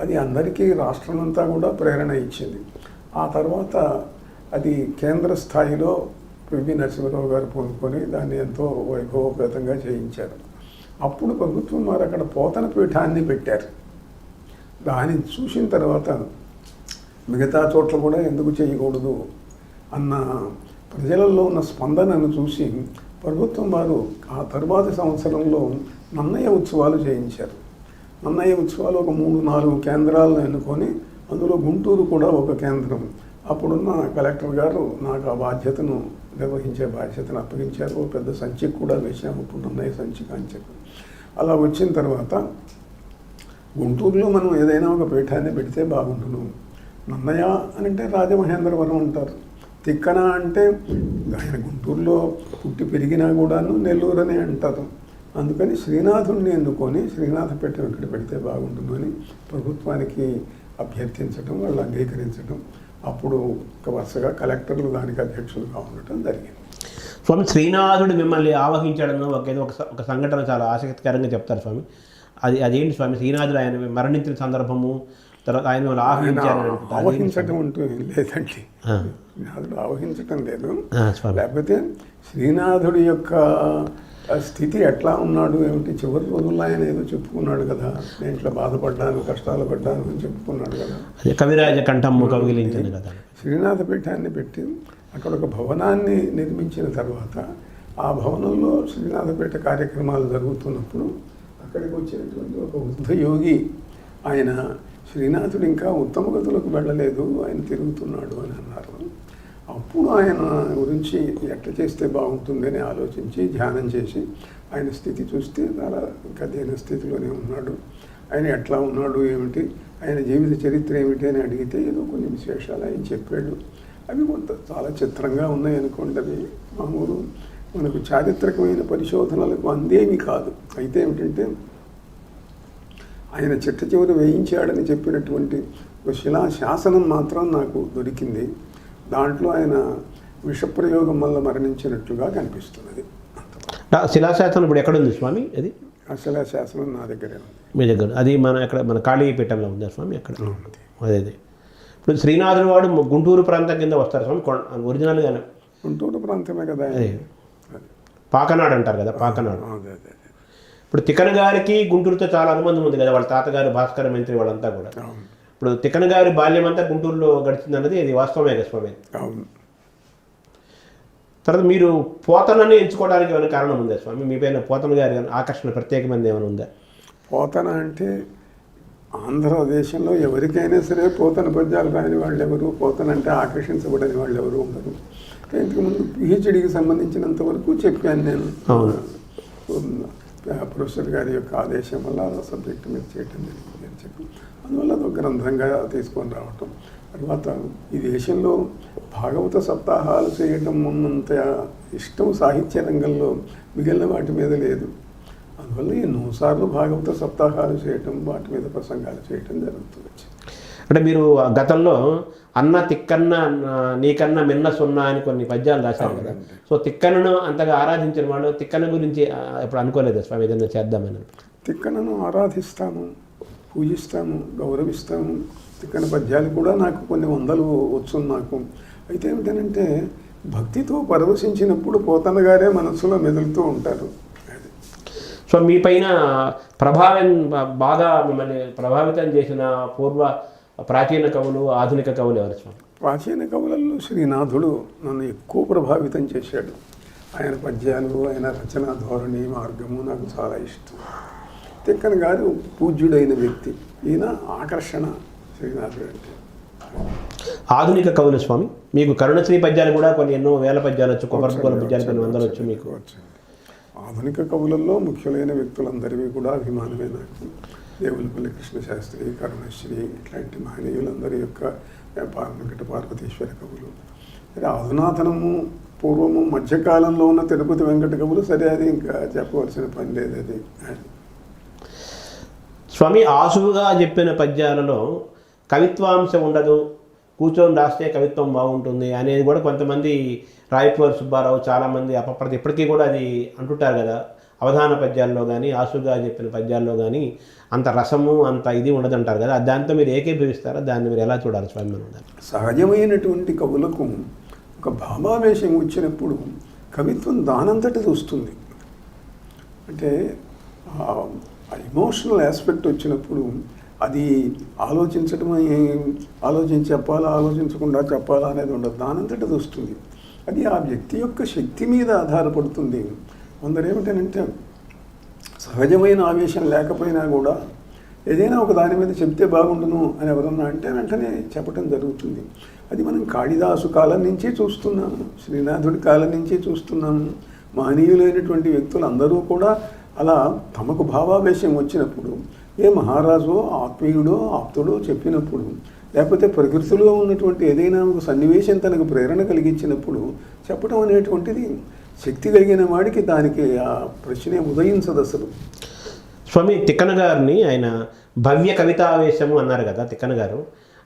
అది అందరికీ రాష్ట్రమంతా కూడా ప్రేరణ ఇచ్చింది. ఆ తర్వాత అది కేంద్ర స్థాయిలో పివి నరసింహరావు గారు పూనుకొని దాన్ని ఎంతో వైభవపేతంగా చేయించారు. అప్పుడు ప్రభుత్వం వారు అక్కడ పోతన పీఠాన్ని పెట్టారు. దాన్ని చూసిన తర్వాత మిగతా చోట్ల కూడా ఎందుకు చేయకూడదు అన్న ప్రజలలో ఉన్న స్పందనను చూసి ప్రభుత్వం వారు ఆ తరువాతి సంవత్సరంలో నన్నయ్య ఉత్సవాలు చేయించారు. నన్నయ్య ఉత్సవాలు ఒక 3-4 కేంద్రాలను ఎన్నుకొని అందులో గుంటూరు కూడా ఒక కేంద్రం. అప్పుడున్న కలెక్టర్ గారు నాకు ఆ బాధ్యతను నిర్వహించే బాధ్యతను అప్పగించారు. ఒక పెద్ద సంచికి కూడా వేసాము, ఇప్పుడు నన్నయ్య సంచిక అని చెప్పి. అలా వచ్చిన తర్వాత గుంటూరులో మనం ఏదైనా ఒక పీఠాన్ని పెడితే బాగుంటున్నాం. నన్నయ్య అని అంటే రాజమహేంద్రవరం అంటారు. తిక్కన అంటే ఆయన గుంటూరులో పుట్టి పెరిగినా కూడాను నెల్లూరు అని అంటారు. అందుకని శ్రీనాథుడిని ఎన్నుకొని శ్రీనాథపేట ఇక్కడ పెడితే బాగుంటుందని ప్రభుత్వానికి అభ్యర్థించడం, వాళ్ళు అంగీకరించడం. అప్పుడు ఒక వరుసగా కలెక్టర్లు దానికి అధ్యక్షులుగా ఉండటం జరిగింది. స్వామి, శ్రీనాథుడు మిమ్మల్ని ఆవహించడం ఒక సంఘటన చాలా ఆసక్తికరంగా చెప్తారు స్వామి. అదేంటి స్వామి? శ్రీనాథుడు ఆయన మరణించిన సందర్భము, తర్వాత ఆయన ఆవహించడం అంటూ ఏం లేదండి. శ్రీనాథుడు ఆవహించటం లేదు. లేకపోతే శ్రీనాథుడి యొక్క స్థితి ఎట్లా ఉన్నాడు ఏమిటి, చివరి రోజుల్లో ఆయన ఏదో చెప్పుకున్నాడు కదా, నేను ఇట్లా బాధపడ్డాను, కష్టాలు పడ్డాను అని చెప్పుకున్నాడు కదా. కవిరాజ కంఠము కవిలించింది కదా. శ్రీనాథపీఠాన్ని పెట్టి అక్కడ ఒక భవనాన్ని నిర్మించిన తర్వాత ఆ భవనంలో శ్రీనాథపేట కార్యక్రమాలు జరుగుతున్నప్పుడు అక్కడికి వచ్చినటువంటి ఒక వృద్ధ యోగి ఆయన శ్రీనాథుడు ఇంకా ఉత్తమ గతులకు వెళ్ళలేదు, ఆయన తిరుగుతున్నాడు అని అన్నారు. అప్పుడు ఆయన గురించి ఎట్లా చేస్తే బాగుంటుందని ఆలోచించి ధ్యానం చేసి ఆయన స్థితి చూస్తే చాలా ఇంకా దీన స్థితిలోనే ఉన్నాడు. ఆయన ఎట్లా ఉన్నాడు ఏమిటి, ఆయన జీవిత చరిత్ర ఏమిటి అని అడిగితే ఏదో కొన్ని విశేషాలు ఆయన చెప్పాడు. అవి కొంత చాలా చిత్రంగా ఉన్నాయి అనుకోండి. అవి మామూలు మనకు చారిత్రకమైన పరిశోధనలకు అందేమి కాదు. అయితే ఏమిటంటే ఆయన చిట్ట చివరి వేయించాడని చెప్పినటువంటి ఒక శిలా శాసనం మాత్రం నాకు దొరికింది. దాంట్లో ఆయన విషప్రయోగం వల్ల మరణించినట్లుగా కనిపిస్తున్నది. శిలాశాసనం ఇప్పుడు ఎక్కడుంది స్వామి? అది అసలు శాసనం నా దగ్గరే ఉంది. మీ దగ్గర అది మన కాళీపీఠంలో ఉందా స్వామి అక్కడ? ఉంది. అదే ఇప్పుడు శ్రీనాథుడు వాడు గుంటూరు ప్రాంతం కింద వస్తారు స్వామి ఒరిజినల్గానే. గుంటూరు ప్రాంతమే కదా. అదే పాకనాడు అంటారు కదా, పాకనాడు. అదే అదే. ఇప్పుడు తిక్కన గారికి గుంటూరుతో చాలా అనుబంధం ఉంది కదా, వాళ్ళ తాతగారు భాస్కర మంత్రి వాళ్ళంతా కూడా. ఇప్పుడు తిక్కన గారి బాల్యం అంతా గుంటూరులో గడిచిందన్నది అది వాస్తవమే కదా స్వామి. అవును. తర్వాత మీరు పోతనని ఎంచుకోవడానికి ఏమైనా కారణం ఉందా స్వామి? మీ పైన పోతన గారి ఆకర్షణ ప్రత్యేకమైనది ఏమైనా ఉందా? పోతన అంటే ఆంధ్రదేశంలో ఎవరికైనా సరే పోతన పద్యాలు రాని వాళ్ళు ఎవరు, పోతన అంటే ఆకర్షించబడని వాళ్ళు ఎవరు ఉండరు. ఇంతకుముందు పిహెచ్డికి సంబంధించినంత వరకు చెప్పాను నేను. ప్రొఫెసర్ గారి యొక్క ఆదేశం వల్ల ఆ సబ్జెక్ట్ మీద చేయటం జరిగింది అని చెప్పి, అందువల్ల అది ఒక గ్రంథంగా తీసుకొని రావటం. తర్వాత ఈ దేశంలో భాగవత సప్తాహాలు చేయటం ఉన్నంత ఇష్టం సాహిత్య రంగంలో మిగిలిన వాటి మీద లేదు. అందువల్ల ఎన్నోసార్లు భాగవత సప్తాహాలు చేయటం, వాటి మీద ప్రసంగాలు చేయటం జరుగుతుంది. అంటే మీరు గతంలో అన్న తిక్కన్న నీకన్నా మిన్న సున్నా అని కొన్ని పద్యాలు రాశారు కదా. సో తిక్కనను అంతగా ఆరాధించిన వాళ్ళు తిక్కన గురించి ఇప్పుడు అనుకోలేదు స్వామి ఏదైనా చేద్దామని? తిక్కనను ఆరాధిస్తాము, పూజిస్తాము, గౌరవిస్తాము. తిక్కన పద్యాలు కూడా నాకు కొన్ని వందలు వచ్చు నాకు. అయితే ఏమిటంటే భక్తితో పరవశించినప్పుడు పోతన గారే మనస్సులో మెదులుతూ ఉంటారు. సో మీ పైన ప్రభావం బాగా మిమ్మల్ని ప్రభావితం చేసిన ప్రాచీన కవులు, ఆధునిక కవులు ఎవరు స్వామి? ప్రాచీన కవులలో శ్రీనాథుడు నన్ను ఎక్కువ ప్రభావితం చేశాడు. ఆయన పద్యాలు, ఆయన రచనా ధోరణి, మార్గము నాకు చాలా ఇష్టం. తిక్కన గారు పూజ్యుడైన వ్యక్తి, ఈయన ఆకర్షణ శ్రీనాథుడు అంటే. ఆధునిక కవులు స్వామి మీకు కరుణశ్రీ పద్యాలు కూడా కొన్ని ఎన్నో వేల పద్యాలు వచ్చు, కొబ్బరిపోల పద్యాలు కొన్ని వందలు వచ్చు మీకు. ఆధునిక కవులలో ముఖ్యులైన వ్యక్తులందరివి కూడా అభిమానమే నాకు. దేవులపల్లి కృష్ణశాస్త్రి, కరుణశ్రీ ఇట్లాంటి మహనీయులందరి యొక్క వెంకట పార్వతీశ్వర కవులు. సరే అధునాతనము పూర్వము మధ్యకాలంలో ఉన్న తిరుపతి వెంకట కవులు, సరే అది ఇంకా చెప్పవలసిన పని లేదు. అది స్వామి ఆసువుగా చెప్పిన పద్యాలలో కవిత్వాంశం ఉండదు, కూర్చొని రాస్తే కవిత్వం బాగుంటుంది అనేది కూడా కొంతమంది రాయపూర్ సుబ్బారావు చాలామంది అపప్రతి ఇప్పటికీ కూడా అది అంటుంటారు కదా. అవధాన పద్యాల్లో కానీ ఆసుగా చెప్పిన పద్యాల్లో కానీ అంత రసము అంత ఇది ఉండదంటారు కదా. దాంతో మీరు ఏకీభవిస్తారా? దాన్ని మీరు ఎలా చూడాలి స్వామి? మనం సహజమైనటువంటి కవులకు ఒక భావావేశం వచ్చినప్పుడు కవిత్వం దానంతటిది వస్తుంది. అంటే ఎమోషనల్ ఆస్పెక్ట్ వచ్చినప్పుడు అది ఆలోచించి చెప్పాలా, ఆలోచించకుండా చెప్పాలా అనేది ఉండదు, దానంతటిది వస్తుంది. అది ఆ వ్యక్తి యొక్క శక్తి మీద ఆధారపడుతుంది. కొందరు ఏమిటంటే సహజమైన ఆవేశం లేకపోయినా కూడా ఏదైనా ఒక దాని మీద చెప్తే బాగుండును అని ఎవరన్నా అంటే వెంటనే చెప్పటం జరుగుతుంది. అది మనం కాళిదాసు కాలం నుంచి చూస్తున్నాము, శ్రీనాథుడి కాలం నుంచి చూస్తున్నాము. మహనీయులైనటువంటి వ్యక్తులు అందరూ కూడా అలా తమకు భావావేశం వచ్చినప్పుడు, ఏ మహారాజు ఆత్మీయుడో ఆప్తుడో చెప్పినప్పుడు, లేకపోతే ప్రకృతిలో ఉన్నటువంటి ఏదైనా ఒక సన్నివేశం తనకు ప్రేరణ కలిగించినప్పుడు చెప్పడం అనేటువంటిది శక్తి కలిగిన వాడికి దానికి ఆ ప్రశ్నే ఉదయించదు అసలు. స్వామి తిక్కన గారిని ఆయన భవ్య కవితావేశము అన్నారు కదా తిక్కన గారు.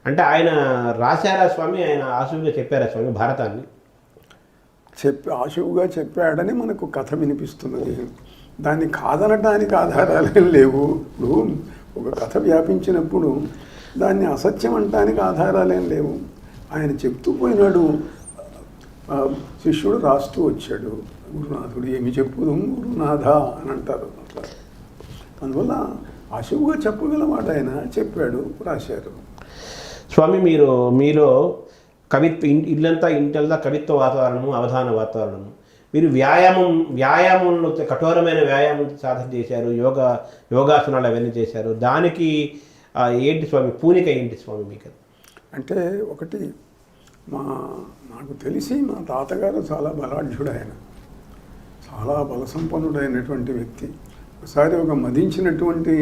అంటే ఆయన రాశారా స్వామి? ఆయన ఆశువుగా చెప్పారా స్వామి భారతాన్ని? ఆశువుగా చెప్పాడని మనకు కథ వినిపిస్తున్నది. దాన్ని కాదనటానికి ఆధారాలేం లేవు. ఇప్పుడు ఒక కథ వ్యాపించినప్పుడు దాన్ని అసత్యం అనటానికి ఆధారాలేం లేవు. ఆయన చెప్తూ పోయినాడు, శిష్యుడు రాస్తూ వచ్చాడు. గురునాథుడు ఏమి చెప్పుదు గురునాథ అని అంటారు. అట్లా అందువల్ల ఆశువుగా చెప్పగలమాట ఆయన చెప్పాడు, రాశారు. స్వామి మీలో ఇంటల్లా కవిత్వ వాతావరణము, అవధాన వాతావరణము. మీరు వ్యాయామంలో కఠోరమైన వ్యాయామం సాధన చేశారు, యోగాసనాలు అవన్నీ చేశారు. దానికి ఏంటి స్వామి పూనిక ఏంటి స్వామి మీకు? అంటే ఒకటి నాకు తెలిసి మా తాతగారు చాలా బలాఢ్యుడు, ఆయన చాలా బలసంపన్నుడైనటువంటి వ్యక్తి. ఒకసారి ఒక మదించినటువంటి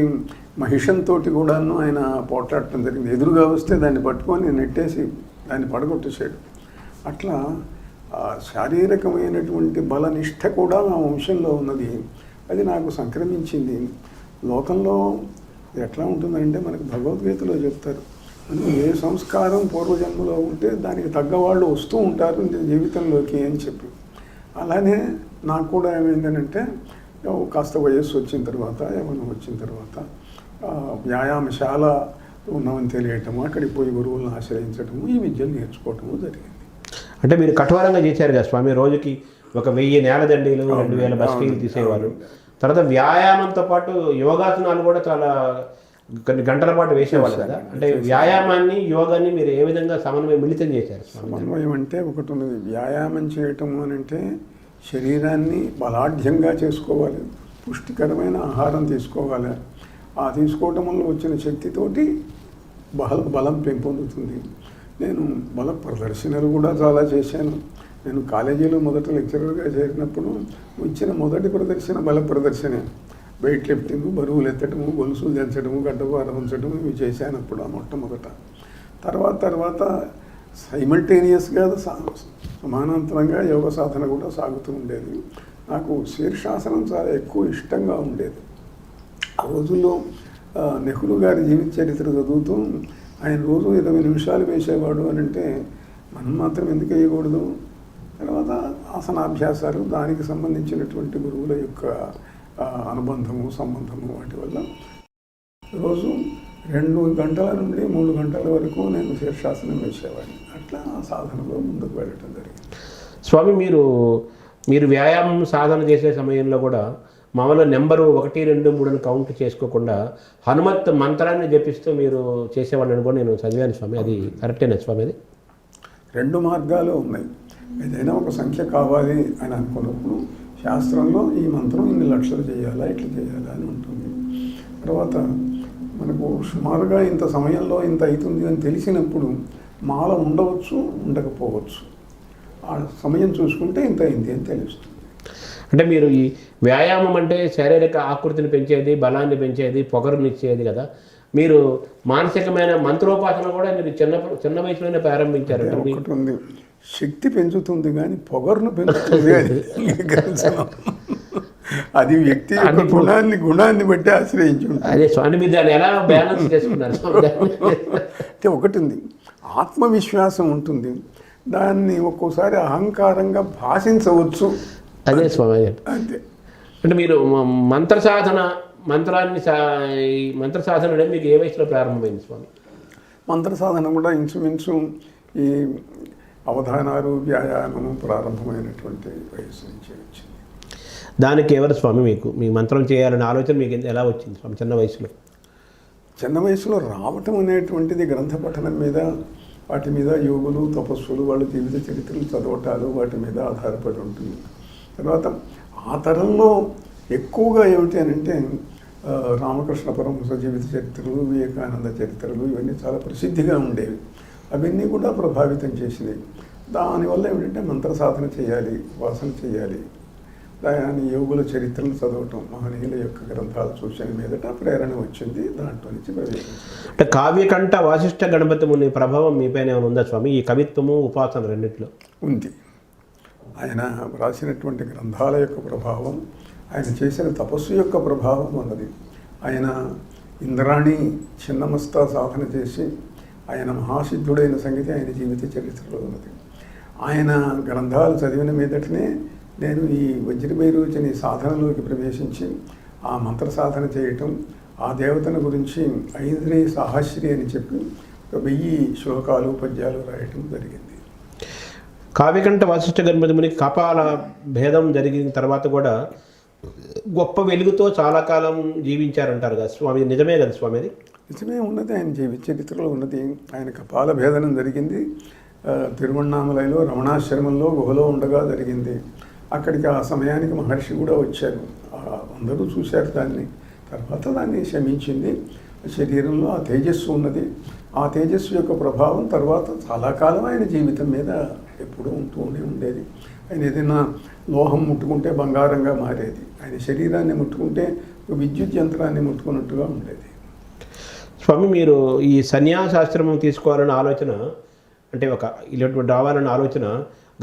మహిషంతో కూడాను ఆయన పోట్లాడటం జరిగింది. ఎదురుగా వస్తే దాన్ని పట్టుకొని నెట్టేసి దాన్ని పడగొట్టేశాడు. అట్లా శారీరకమైనటువంటి బలనిష్ట కూడా మా వంశంలో ఉన్నది. అది నాకు సంక్రమించింది. లోకంలో ఎట్లా ఉంటుందంటే మనకు భగవద్గీతలో చెప్తారు, ఏ సంస్కారం పూర్వజన్మలో ఉంటే దానికి తగ్గవాళ్ళు వస్తూ ఉంటారు జీవితంలోకి అని చెప్పి. అలానే నాకు కూడా ఏమైందనంటే కాస్త వయస్సు వచ్చిన తర్వాత ఏమైనా వచ్చిన తర్వాత వ్యాయామశాల ఉన్నామని తెలియటము, అక్కడికి పోయి గురువులను ఆశ్రయించటము, ఈ విద్యలు నేర్చుకోవటము జరిగింది. అంటే మీరు కఠోరంగా చేశారు కదా స్వామి, రోజుకి 1000 నేలదండీలు 2000 బస్కీలు తీసేవారు. తర్వాత వ్యాయామంతో పాటు యోగాసనాలు కూడా చాలా కొన్ని గంటల పాటు వేసేవాళ్ళు కదా. అంటే వ్యాయామాన్ని యోగాన్ని మీరు ఏ విధంగా మిళితం చేశారు? సమన్వయం అంటే ఒకటి ఉన్నది. వ్యాయామం చేయటము అని అంటే శరీరాన్ని బలాఢ్యంగా చేసుకోవాలి, పుష్టికరమైన ఆహారం తీసుకోవాలి. ఆ తీసుకోవటం వల్ల వచ్చిన శక్తితోటి బలం పెంపొందుతుంది. నేను బల ప్రదర్శనలు కూడా చాలా చేశాను. నేను కాలేజీలో మొదట లెక్చరర్గా చేరినప్పుడు ఇచ్చిన మొదటి ప్రదర్శన బల ప్రదర్శనే. వెయిట్ లిఫ్టింగ్, బరువులు ఎత్తడము, గొలుసులు దించడము, గడ్డపార ఉంచడము, ఇవి చేశాను అప్పుడు మొట్టమొదట. తర్వాత సైమల్టేనియస్గా సమానాంతరంగా యోగ సాధన కూడా సాగుతూ ఉండేది. నాకు శీర్షాసనం చాలా ఎక్కువ ఇష్టంగా ఉండేది. ఆ రోజుల్లో నెహ్రూ గారి జీవిత చరిత్ర చదువుతూ ఆయన రోజు 20 నిమిషాలు వేసేవాడు అని అంటే మనం మాత్రం ఎందుకు వేయకూడదు? తర్వాత ఆసనాభ్యాసాలు, దానికి సంబంధించినటువంటి గురువుల యొక్క అనుబంధము, సంబంధము, వాటి వల్ల రోజు 2 గంటల నుండి 3 గంటల వరకు నేను శీర్షాసనం వేసేవాడిని. అట్లా ఆ సాధనలో ముందుకు వెళ్ళటం జరిగింది. స్వామి, మీరు వ్యాయామం సాధన చేసే సమయంలో కూడా మామూలుగా నెంబరు 1, 2, 3 కౌంట్ చేసుకోకుండా హనుమత్ మంత్రాన్ని జపిస్తూ మీరు చేసేవాళ్ళని కూడా నేను చదివాను స్వామి. అది కరెక్టేనా స్వామి? అది 2 మార్గాలు ఉన్నాయి. ఏదైనా ఒక సంఖ్య కావాలి అని అనుకున్నప్పుడు శాస్త్రంలో ఈ మంత్రం ఇన్ని లక్షలు చేయాలా, ఇట్లా చేయాలా అని ఉంటుంది. తర్వాత మనకు సుమారుగా ఇంత సమయంలో ఇంత అవుతుంది అని తెలిసినప్పుడు మాల ఉండవచ్చు, ఉండకపోవచ్చు. ఆ సమయం చూసుకుంటే ఇంత అయింది అని తెలుస్తుంది. అంటే మీరు ఈ వ్యాయామం అంటే శారీరక ఆకృతిని పెంచేది, బలాన్ని పెంచేది, పొగరునిచ్చేది కదా. మీరు మానసికమైన మంత్రోపాసన కూడా మీరు చిన్న వయసులోనే ప్రారంభించారు. ఒకటి ఉంది, శక్తి పెంచుతుంది కానీ పొగరును పెంచుతుంది అని అది వ్యక్తి యొక్క గుణాన్ని బట్టి ఆశ్రయించి ఉంటుంది. అదే స్వామి, మీరు దాన్ని ఎలా బ్యాలెన్స్ చేసుకున్నారు? అంటే ఒకటి ఉంది, ఆత్మవిశ్వాసం ఉంటుంది, దాన్ని ఒక్కోసారి అహంకారంగా భాషించవచ్చు. అదే స్వామి. అంతే. అంటే మీరు మంత్ర సాధన అనేది మీకు ఏ వయసులో ప్రారంభమైంది స్వామి? మంత్ర సాధన కూడా ఇంచుమించు ఈ అవధానాలు, వ్యాయామము ప్రారంభమైనటువంటి వయసు నుంచి వచ్చింది. దానికి ఎవరు స్వామి మీ మంత్రం చేయాలనే ఆలోచన మీకు ఎలా వచ్చింది స్వామి చిన్న వయసులో? చిన్న వయసులో రావటం అనేటువంటిది గ్రంథ పఠనం మీద, వాటి మీద యోగులు, తపస్సులు, వాళ్ళ జీవిత చరిత్రలు చదవటాలు, వాటి మీద ఆధారపడి ఉంటుంది. తర్వాత ఆ తరంలో ఎక్కువగా ఏమిటి అని అంటే రామకృష్ణ పరమహంస జీవిత చరిత్రలు, వివేకానంద చరిత్రలు, ఇవన్నీ చాలా ప్రసిద్ధిగా ఉండేవి. అవన్నీ కూడా ప్రభావితం చేసినాయి. దానివల్ల ఏమిటంటే మంత్ర సాధన చేయాలి, వాసన చేయాలి, దాని యోగుల చరిత్రలు చదవటం, మహనీయుల యొక్క గ్రంథాలు చూసిన మీదట ప్రేరణ వచ్చింది. దాంట్లో నుంచి ప్రవేశించింది. అంటే కావ్యకంఠ వాసిష్ఠ గణపతి ముని ప్రభావం మీపైన ఏమైనా ఉందా స్వామి? ఈ కవిత్వము, ఉపాసన రెండింటిలో ఉంది. ఆయన రాసినటువంటి గ్రంథాల యొక్క ప్రభావం, ఆయన చేసిన తపస్సు యొక్క ప్రభావం ఉన్నది. ఆయన ఇంద్రాణి చిన్నమస్తా సాధన చేసి ఆయన మహాసిద్ధుడైన సంగతి ఆయన జీవిత చరిత్రలో ఉన్నది. ఆయన గ్రంథాలు చదివిన మీదటనే నేను ఈ వజ్రభైరోచని సాధనలోకి ప్రవేశించి ఆ మంత్ర సాధన చేయటం, ఆ దేవతను గురించి ఐంద్రియ సాహస్రి అని చెప్పి 1000 శ్లోకాలు, పద్యాలు రాయటం జరిగింది. కావ్యకంఠ వాసిష్ఠ గణపతి మునికి కపాల భేదం జరిగిన తర్వాత కూడా గొప్ప వెలుగుతో చాలా కాలం జీవించారంటారు కదా స్వామి, నిజమే కదా స్వామి? అది నిజమే ఉన్నది, ఆయన జీవిత చరిత్రలో ఉన్నది. ఆయన కపాల భేదనం జరిగింది తిరువణ్ణామలలో రమణాశ్రమంలో గుహలో ఉండగా జరిగింది. అక్కడికి ఆ సమయానికి మహర్షి కూడా వచ్చారు, అందరూ చూశారు దాన్ని. తర్వాత దాన్ని శమించింది. శరీరంలో ఆ తేజస్సు ఉన్నది. ఆ తేజస్సు యొక్క ప్రభావం తర్వాత చాలా కాలం ఆయన జీవితం మీద ఎప్పుడూ ఉంటూనే ఉండేది. ఆయన ఏదైనా లోహం ముట్టుకుంటే బంగారంగా మారేది, ఆయన శరీరాన్ని ముట్టుకుంటే విద్యుత్ యంత్రాన్ని ముట్టుకున్నట్టుగా ఉండేది. స్వామి, మీరు ఈ సన్యాసాశ్రమం తీసుకోవాలనే ఆలోచన, అంటే ఇలాంటి రావాలనే ఆలోచన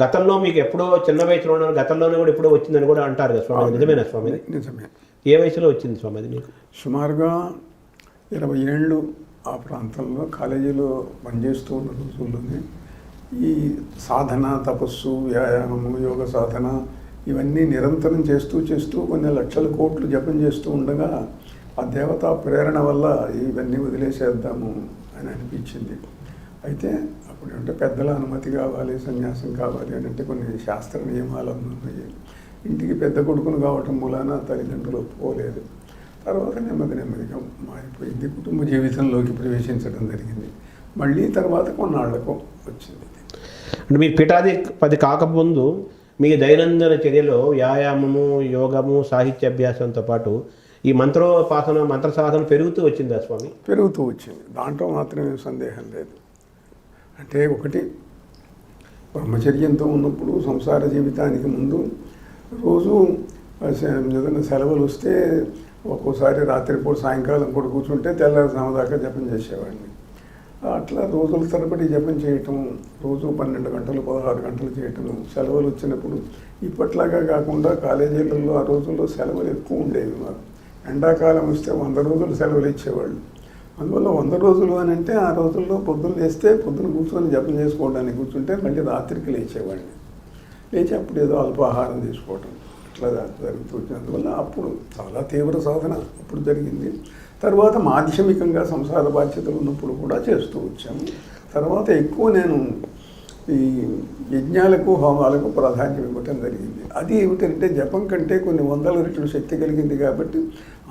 గతంలో మీకు ఎప్పుడో చిన్న వయసులో గతంలోనే కూడా ఎప్పుడో వచ్చిందని కూడా అంటారు కదా స్వామి, నిజమేనా స్వామి? నిజమే. ఏ వయసులో వచ్చింది స్వామి అది మీకు? సుమారుగా 20 ఏళ్ళు ఆ ప్రాంతంలో కాలేజీలో పనిచేస్తూ ఉన్న రోజుల్లోనే ఈ సాధన, తపస్సు, వ్యాయామము, యోగ సాధన ఇవన్నీ నిరంతరం చేస్తూ కొన్ని లక్షల కోట్లు జపం చేస్తూ ఉండగా ఆ దేవతా ప్రేరణ వల్ల ఇవన్నీ వదిలేసేద్దాము అని అనిపించింది. అయితే అప్పుడంటే పెద్దల అనుమతి కావాలి, సన్యాసం కావాలి అని అంటే కొన్ని శాస్త్ర నియమాలు ఉన్నాయి. ఇంటికి పెద్ద కొడుకును కావటం మూలాన తల్లిదండ్రులు ఒప్పుకోలేదు. తర్వాత నెమ్మదిగా మారిపోయింది, కుటుంబ జీవితంలోకి ప్రవేశించడం జరిగింది. మళ్ళీ తర్వాత కొన్నాళ్లకు వచ్చింది. అంటే మీరు పీఠాధిపతి కాకముందు మీ దైనందిన చర్యలో వ్యాయామము, యోగము, సాహిత్య అభ్యాసంతో పాటు ఈ మంత్రోపాసన, మంత్ర సాధన పెరుగుతూ వచ్చిందా స్వామి? పెరుగుతూ వచ్చింది, దాంట్లో మాత్రమే సందేహం లేదు. అంటే ఒకటి, బ్రహ్మచర్యంతో ఉన్నప్పుడు సంసార జీవితానికి ముందు రోజు ఏదైనా సెలవులు వస్తే ఒక్కోసారి రాత్రిపూట సాయంకాలం కూడా కూర్చుంటే తెల్లారుజాము దాకా జపం చేసేవాడిని. అట్లా రోజుల తరబడి జపం చేయటం, రోజు 12 గంటలు 16 గంటలు చేయటము. సెలవులు వచ్చినప్పుడు ఇప్పట్లాగా కాకుండా కాలేజీలలో ఆ రోజుల్లో సెలవులు ఎక్కువ ఉండేవి. మాకు ఎండాకాలం వస్తే 100 రోజులు సెలవులు ఇచ్చేవాళ్ళు. అందువల్ల 100 రోజులు అని అంటే ఆ రోజుల్లో పొద్దున్న లేస్తే పొద్దున కూర్చొని జపం చేసుకోవడానికి కూర్చుంటే మళ్ళీ రాత్రికి లేచేవాడిని. లేచి అప్పుడు ఏదో అల్పాహారం తీసుకోవటం అట్లా జరుగుతూ వచ్చింది. అందువల్ల అప్పుడు చాలా తీవ్ర సాధన అప్పుడు జరిగింది. తర్వాత మాధ్యమికంగా సంసార బాధ్యతలు ఉన్నప్పుడు కూడా చేస్తూ వచ్చాము. తర్వాత ఎక్కువ నేను ఈ యజ్ఞాలకు, హోమాలకు ప్రాధాన్యం ఇవ్వటం జరిగింది. అది ఏమిటంటే జపం కంటే కొన్ని 100 రెట్లు శక్తి కలిగింది కాబట్టి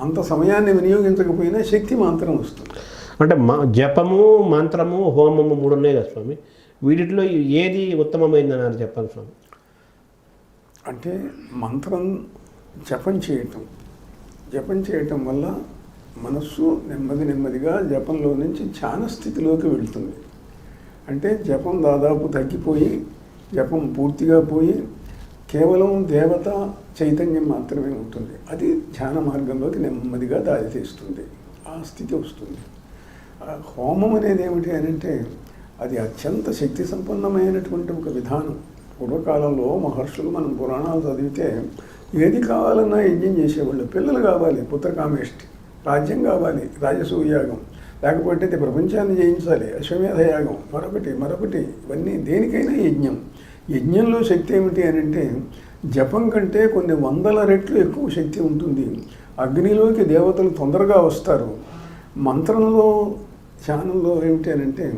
అంత సమయాన్ని వినియోగించకపోయినా శక్తి మాత్రం వస్తుంది. అంటే జపము, మంత్రము, హోమము 3 ఉన్నాయి కదా స్వామి, వీటిలో ఏది ఉత్తమమైందని చెప్పాలి స్వామి? అంటే మంత్రం జపం చేయటం వల్ల మనస్సు నెమ్మదిగా జపంలో నుంచి ధ్యాన స్థితిలోకి వెళుతుంది. అంటే జపం దాదాపు తగ్గిపోయి, జపం పూర్తిగా పోయి కేవలం దేవత చైతన్యం మాత్రమే ఉంటుంది. అది ధ్యాన మార్గంలోకి నెమ్మదిగా దారితీస్తుంది, ఆ స్థితి వస్తుంది. హోమం అనేది ఏమిటి అని అంటే అది అత్యంత శక్తి సంపన్నమైనటువంటి ఒక విధానం. పూర్వకాలంలో మహర్షులు, మనం పురాణాలు చదివితే ఏది కావాలన్నా యజ్ఞం చేసేవాళ్ళు. పిల్లలు కావాలి, పుత్రకామేష్టి, రాజ్యం కావాలి, రాజసూయాగం, లేకపోతే ప్రపంచాన్ని జయించాలి, అశ్వమేధ యాగం, మరొకటి ఇవన్నీ దేనికైనా యజ్ఞం. యజ్ఞంలో శక్తి ఏమిటి అని అంటే జపం కంటే కొన్ని 100 రెట్లు ఎక్కువ శక్తి ఉంటుంది. అగ్నిలోకి దేవతలు తొందరగా వస్తారు. మంత్రంలో, ధ్యానంలో ఏమిటి అని అంటే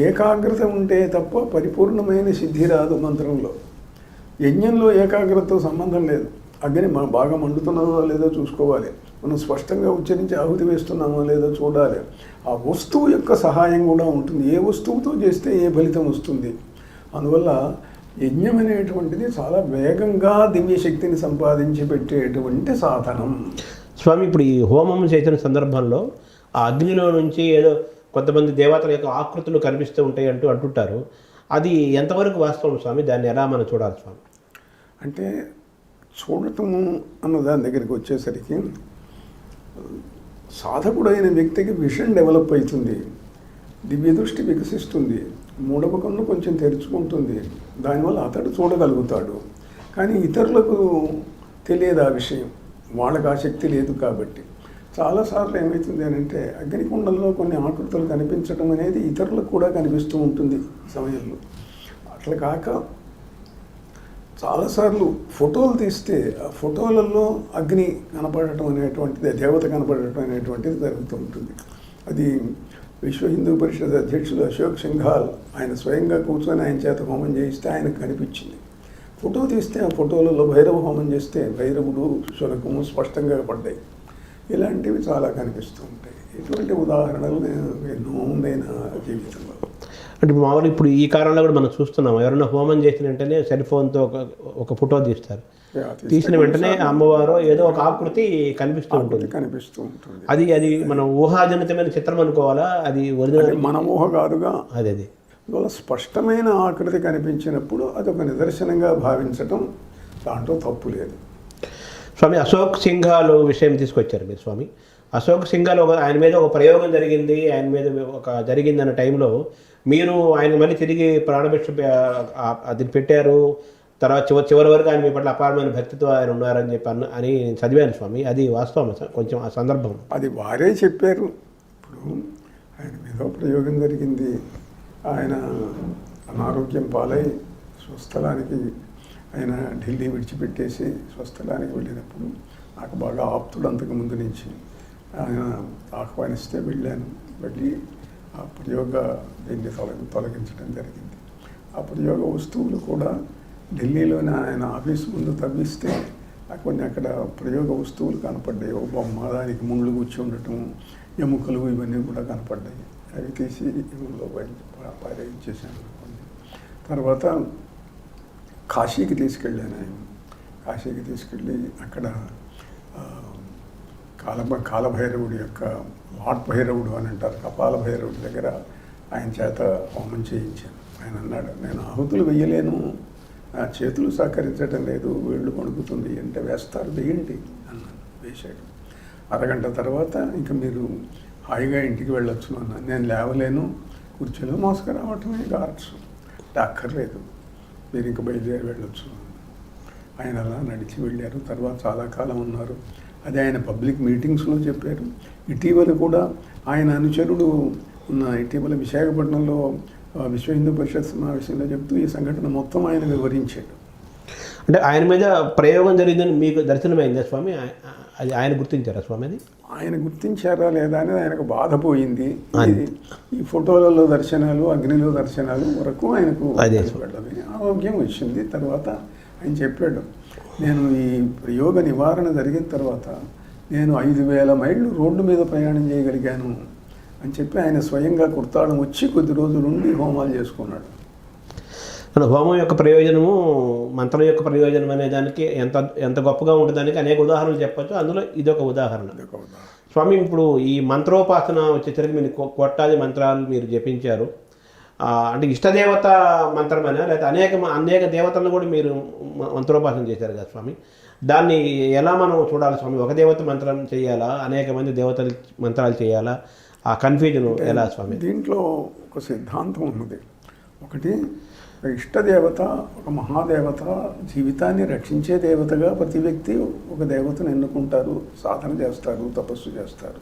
ఏకాగ్రత ఉంటే తప్ప పరిపూర్ణమైన సిద్ధి రాదు మంత్రంలో. యజ్ఞంలో ఏకాగ్రతతో సంబంధం లేదు. అగ్ని బాగా మండుతున్నదో లేదో చూసుకోవాలి, మనం స్పష్టంగా ఉచ్చరించి ఆహుతి వేస్తున్నామో లేదో చూడాలి. ఆ వస్తువు యొక్క సహాయం కూడా ఉంటుంది. ఏ వస్తువుతో చేస్తే ఏ ఫలితం వస్తుంది. అందువల్ల యజ్ఞం అనేటువంటిది చాలా వేగంగా దివ్యశక్తిని సంపాదించి పెట్టేటువంటి సాధనం. స్వామి, ఇప్పుడు ఈ హోమం చేసిన సందర్భంలో ఆ అగ్నిలో నుంచి ఏదో కొంతమంది దేవతల యొక్క ఆకృతులు కనిపిస్తూ ఉంటాయి అంటుంటారు. అది ఎంతవరకు వాస్తవం స్వామి? దాన్ని ఎలా మనం చూడాలి స్వామి? అంటే చూడటము అన్న దాని దగ్గరికి వచ్చేసరికి సాధకుడైన వ్యక్తికి విషన్ డెవలప్ అవుతుంది, దివ్య దృష్టి వికసిస్తుంది, మూడవ కన్ను కొంచెం తెరుచుకుంటుంది. దానివల్ల అతడు చూడగలుగుతాడు. కానీ ఇతరులకు తెలియదు ఆ విషయం, వాళ్ళకి ఆ శక్తి లేదు కాబట్టి. చాలాసార్లు ఏమవుతుంది అని అంటే అగ్నికుండంలో కొన్ని ఆకృతులు కనిపించడం అనేది ఇతరులకు కూడా కనిపిస్తూ ఉంటుంది సమయంలో. అట్లా కాక చాలాసార్లు ఫోటోలు తీస్తే ఆ ఫోటోలలో అగ్ని కనపడటం అనేటువంటిది, దేవత కనపడటం అనేటువంటిది జరుగుతూ ఉంటుంది. అది విశ్వ హిందూ పరిషత్ అధ్యక్షులు అశోక్ సింఘాల్ ఆయన స్వయంగా కూర్చొని ఆయన చేత హోమం చేయిస్తే ఆయనకు కనిపించింది. ఫోటో తీస్తే ఆ ఫోటోలలో భైరవ హోమం చేస్తే భైరవుడు, శునకము స్పష్టంగా పడ్డాయి. ఇలాంటివి చాలా కనిపిస్తూ ఉంటాయి. ఇటువంటి ఉదాహరణలు ఎన్నో ఉన్నాయి నా జీవితంలో. అంటే మామూలు ఇప్పుడు ఈ కాలంలో కూడా మనం చూస్తున్నాం, ఎవరైనా హోమం చేసిన వెంటనే సెల్ ఫోన్తో ఒక ఫోటో తీస్తారు. తీసిన వెంటనే అమ్మవారు ఏదో ఒక ఆకృతి కనిపిస్తూ ఉంటుంది. అది మనం ఊహాజనితమైన చిత్రం అనుకోవాలా? అది ఒరిజినల్ మన ఊహ కాదుగా. అది అందువల్ల స్పష్టమైన ఆకృతి కనిపించినప్పుడు అదొక నిదర్శనంగా భావించటం, దాంట్లో తప్పు లేదు. స్వామి, అశోక్ సింఘాల్ విషయం తీసుకొచ్చారు మీరు స్వామి. అశోక్ సింఘాల్ ఆయన మీద ఒక ప్రయోగం జరిగింది, ఆయన మీద జరిగిందన్న టైంలో మీరు ఆయన మళ్ళీ తిరిగి ప్రాణభిక్ష అది పెట్టారు. తర్వాత చివరి వరకు ఆయన మీ పట్ల అపారమైన భక్తితో ఆయన ఉన్నారని చెప్పి అని చదివాను స్వామి. అది వాస్తవం కొంచెం ఆ సందర్భం? అది వారే చెప్పారు. ఇప్పుడు ఆయన మీద ప్రయోగం జరిగింది, ఆయన అనారోగ్యం పాలై స్వస్థలానికి ఆయన ఢిల్లీ విడిచిపెట్టేసి స్వస్థలానికి వెళ్ళినప్పుడు నాకు బాగా ఆప్తుడు అంతకు ముందు నుంచి ఆయన ఆహ్వానిస్తే వెళ్ళాను. వెళ్ళి ఆ ప్రయోగ దీన్ని తొలగించడం జరిగింది. ఆ ప్రయోగ వస్తువులు కూడా ఢిల్లీలోని ఆయన ఆఫీస్ ముందు తవ్విస్తే కొన్ని అక్కడ ప్రయోగ వస్తువులు కనపడ్డాయి. ఒక బొమ్మ, దానికి ముళ్ళు గుచ్చి ఉండటం, ఎముకలు ఇవన్నీ కూడా కనపడ్డాయి. అవి తీసి ఎములో పారేయించేసాను. తర్వాత కాశీకి తీసుకెళ్ళాను. ఆయన కాశీకి తీసుకెళ్ళి అక్కడ కాలభైరవుడి యొక్క లార్డ్ భైరవుడు అని అంటారు, కపాల భైరవుడి దగ్గర ఆయన చేత హోమం చేయించాను. ఆయన అన్నాడు, నేను ఆహుతులు వెయ్యలేను, నా చేతులు సహకరించడం లేదు, వేళ్ళు వణుకుతుంది అంటే, వేస్తారు వేయండి అన్నాను. వేశాడు. అరగంట తర్వాత ఇంకా మీరు హాయిగా ఇంటికి వెళ్ళొచ్చు అన్నాను. నేను లేవలేను, కూర్చొని మోసుకురావటమే గార్డ్స్, అక్కర్లేదు, మీరు ఇంక బయలుదేరి వెళ్ళొచ్చు. ఆయన అలా నడిచి వెళ్ళారు. తర్వాత చాలా కాలం ఉన్నారు. అది ఆయన పబ్లిక్ మీటింగ్స్లో చెప్పారు. ఇటీవల కూడా ఆయన అనుచరుడు ఇటీవల విశాఖపట్నంలో విశ్వ హిందూ పరిషత్ సమావేశంలో చెప్తూ ఈ సంఘటన మొత్తం ఆయన వివరించాడు. అంటే ఆయన మీద ప్రయోగం జరిగిందని మీకు దర్శనమైందా స్వామి? అది ఆయన గుర్తించారా స్వామి? అది ఆయన గుర్తించారా లేదా అనేది ఆయనకు బాధపోయింది. ఈ ఫోటోలలో దర్శనాలు, అగ్నిలో దర్శనాలు వరకు ఆయనకు ఆరోగ్యం వచ్చింది. తర్వాత ఆయన చెప్పాడు, నేను ఈ ప్రయోగ నివారణ జరిగిన తర్వాత నేను 5,000 మైళ్ళు రోడ్డు మీద ప్రయాణం చేయగలిగాను అని చెప్పి ఆయన స్వయంగా కుర్తాళం వచ్చి కొద్ది రోజులు ఉండి హోమాలు చేసుకున్నాడు. మన హోమం యొక్క ప్రయోజనము, మంత్రం యొక్క ప్రయోజనం అనే దానికి ఎంత ఎంత గొప్పగా ఉండడానికి అనేక ఉదాహరణలు చెప్పచ్చు. అందులో ఇదొక ఉదాహరణ. స్వామి, ఇప్పుడు ఈ మంత్రోపాసన వచ్చేసరికి మీరు కోట్లాది మంత్రాలు మీరు జపించారు. అంటే ఇష్టదేవత మంత్రమైనా లేదా అనేక దేవతలను కూడా మీరు మంత్రోపాసన చేశారు కదా స్వామి. దాన్ని ఎలా మనం చూడాలి స్వామి? ఒక దేవత మంత్రం చేయాలా, అనేక మంది దేవతలు మంత్రాలు చేయాలా? ఆ కన్ఫ్యూజన్ ఎలా స్వామి? దీంట్లో ఒక సిద్ధాంతం ఉన్నది. ఒకటి, ఇష్టదేవత ఒక మహాదేవత, జీవితాన్ని రక్షించే దేవతగా ప్రతి వ్యక్తి ఒక దేవతను ఎన్నుకుంటారు, సాధన చేస్తారు, తపస్సు చేస్తారు.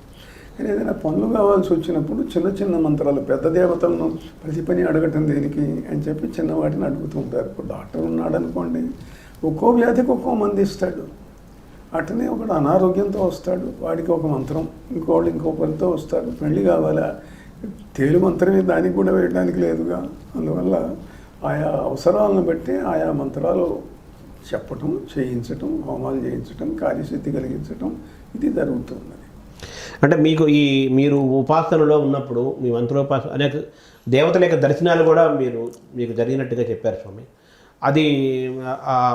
కానీ ఏదైనా పనులు కావాల్సి వచ్చినప్పుడు చిన్న చిన్న మంత్రాలు, పెద్ద దేవతలను ప్రతి పని అడగటం దేనికి అని చెప్పి చిన్న వాటిని అడుగుతూ ఉంటారు. ఇప్పుడు డాక్టర్ ఉన్నాడు అనుకోండి, ఒక్కో వ్యాధికి ఒక్కో మంది ఇస్తాడు. అట్లనే ఒకడు అనారోగ్యంతో వస్తాడు, వాడికి ఒక మంత్రం, ఇంకోళ్ళు ఇంకో పనితో వస్తారు. పెళ్లి కావాలా, తేలు మంత్రమే దానికి కూడా వేయడానికి లేదుగా. అందువల్ల ఆయా అవసరాలను బట్టి ఆయా మంత్రాలు చెప్పటం, చేయించటం, హోమాలు చేయించటం, కార్యసిద్ధి కలిగించటం ఇది జరుగుతున్నది. అంటే మీరు ఉపాసనలో ఉన్నప్పుడు మీ మంత్రోపాసన అనేక దేవతల యొక్క దర్శనాలు కూడా మీకు జరిగినట్టుగా చెప్పారు స్వామి. అది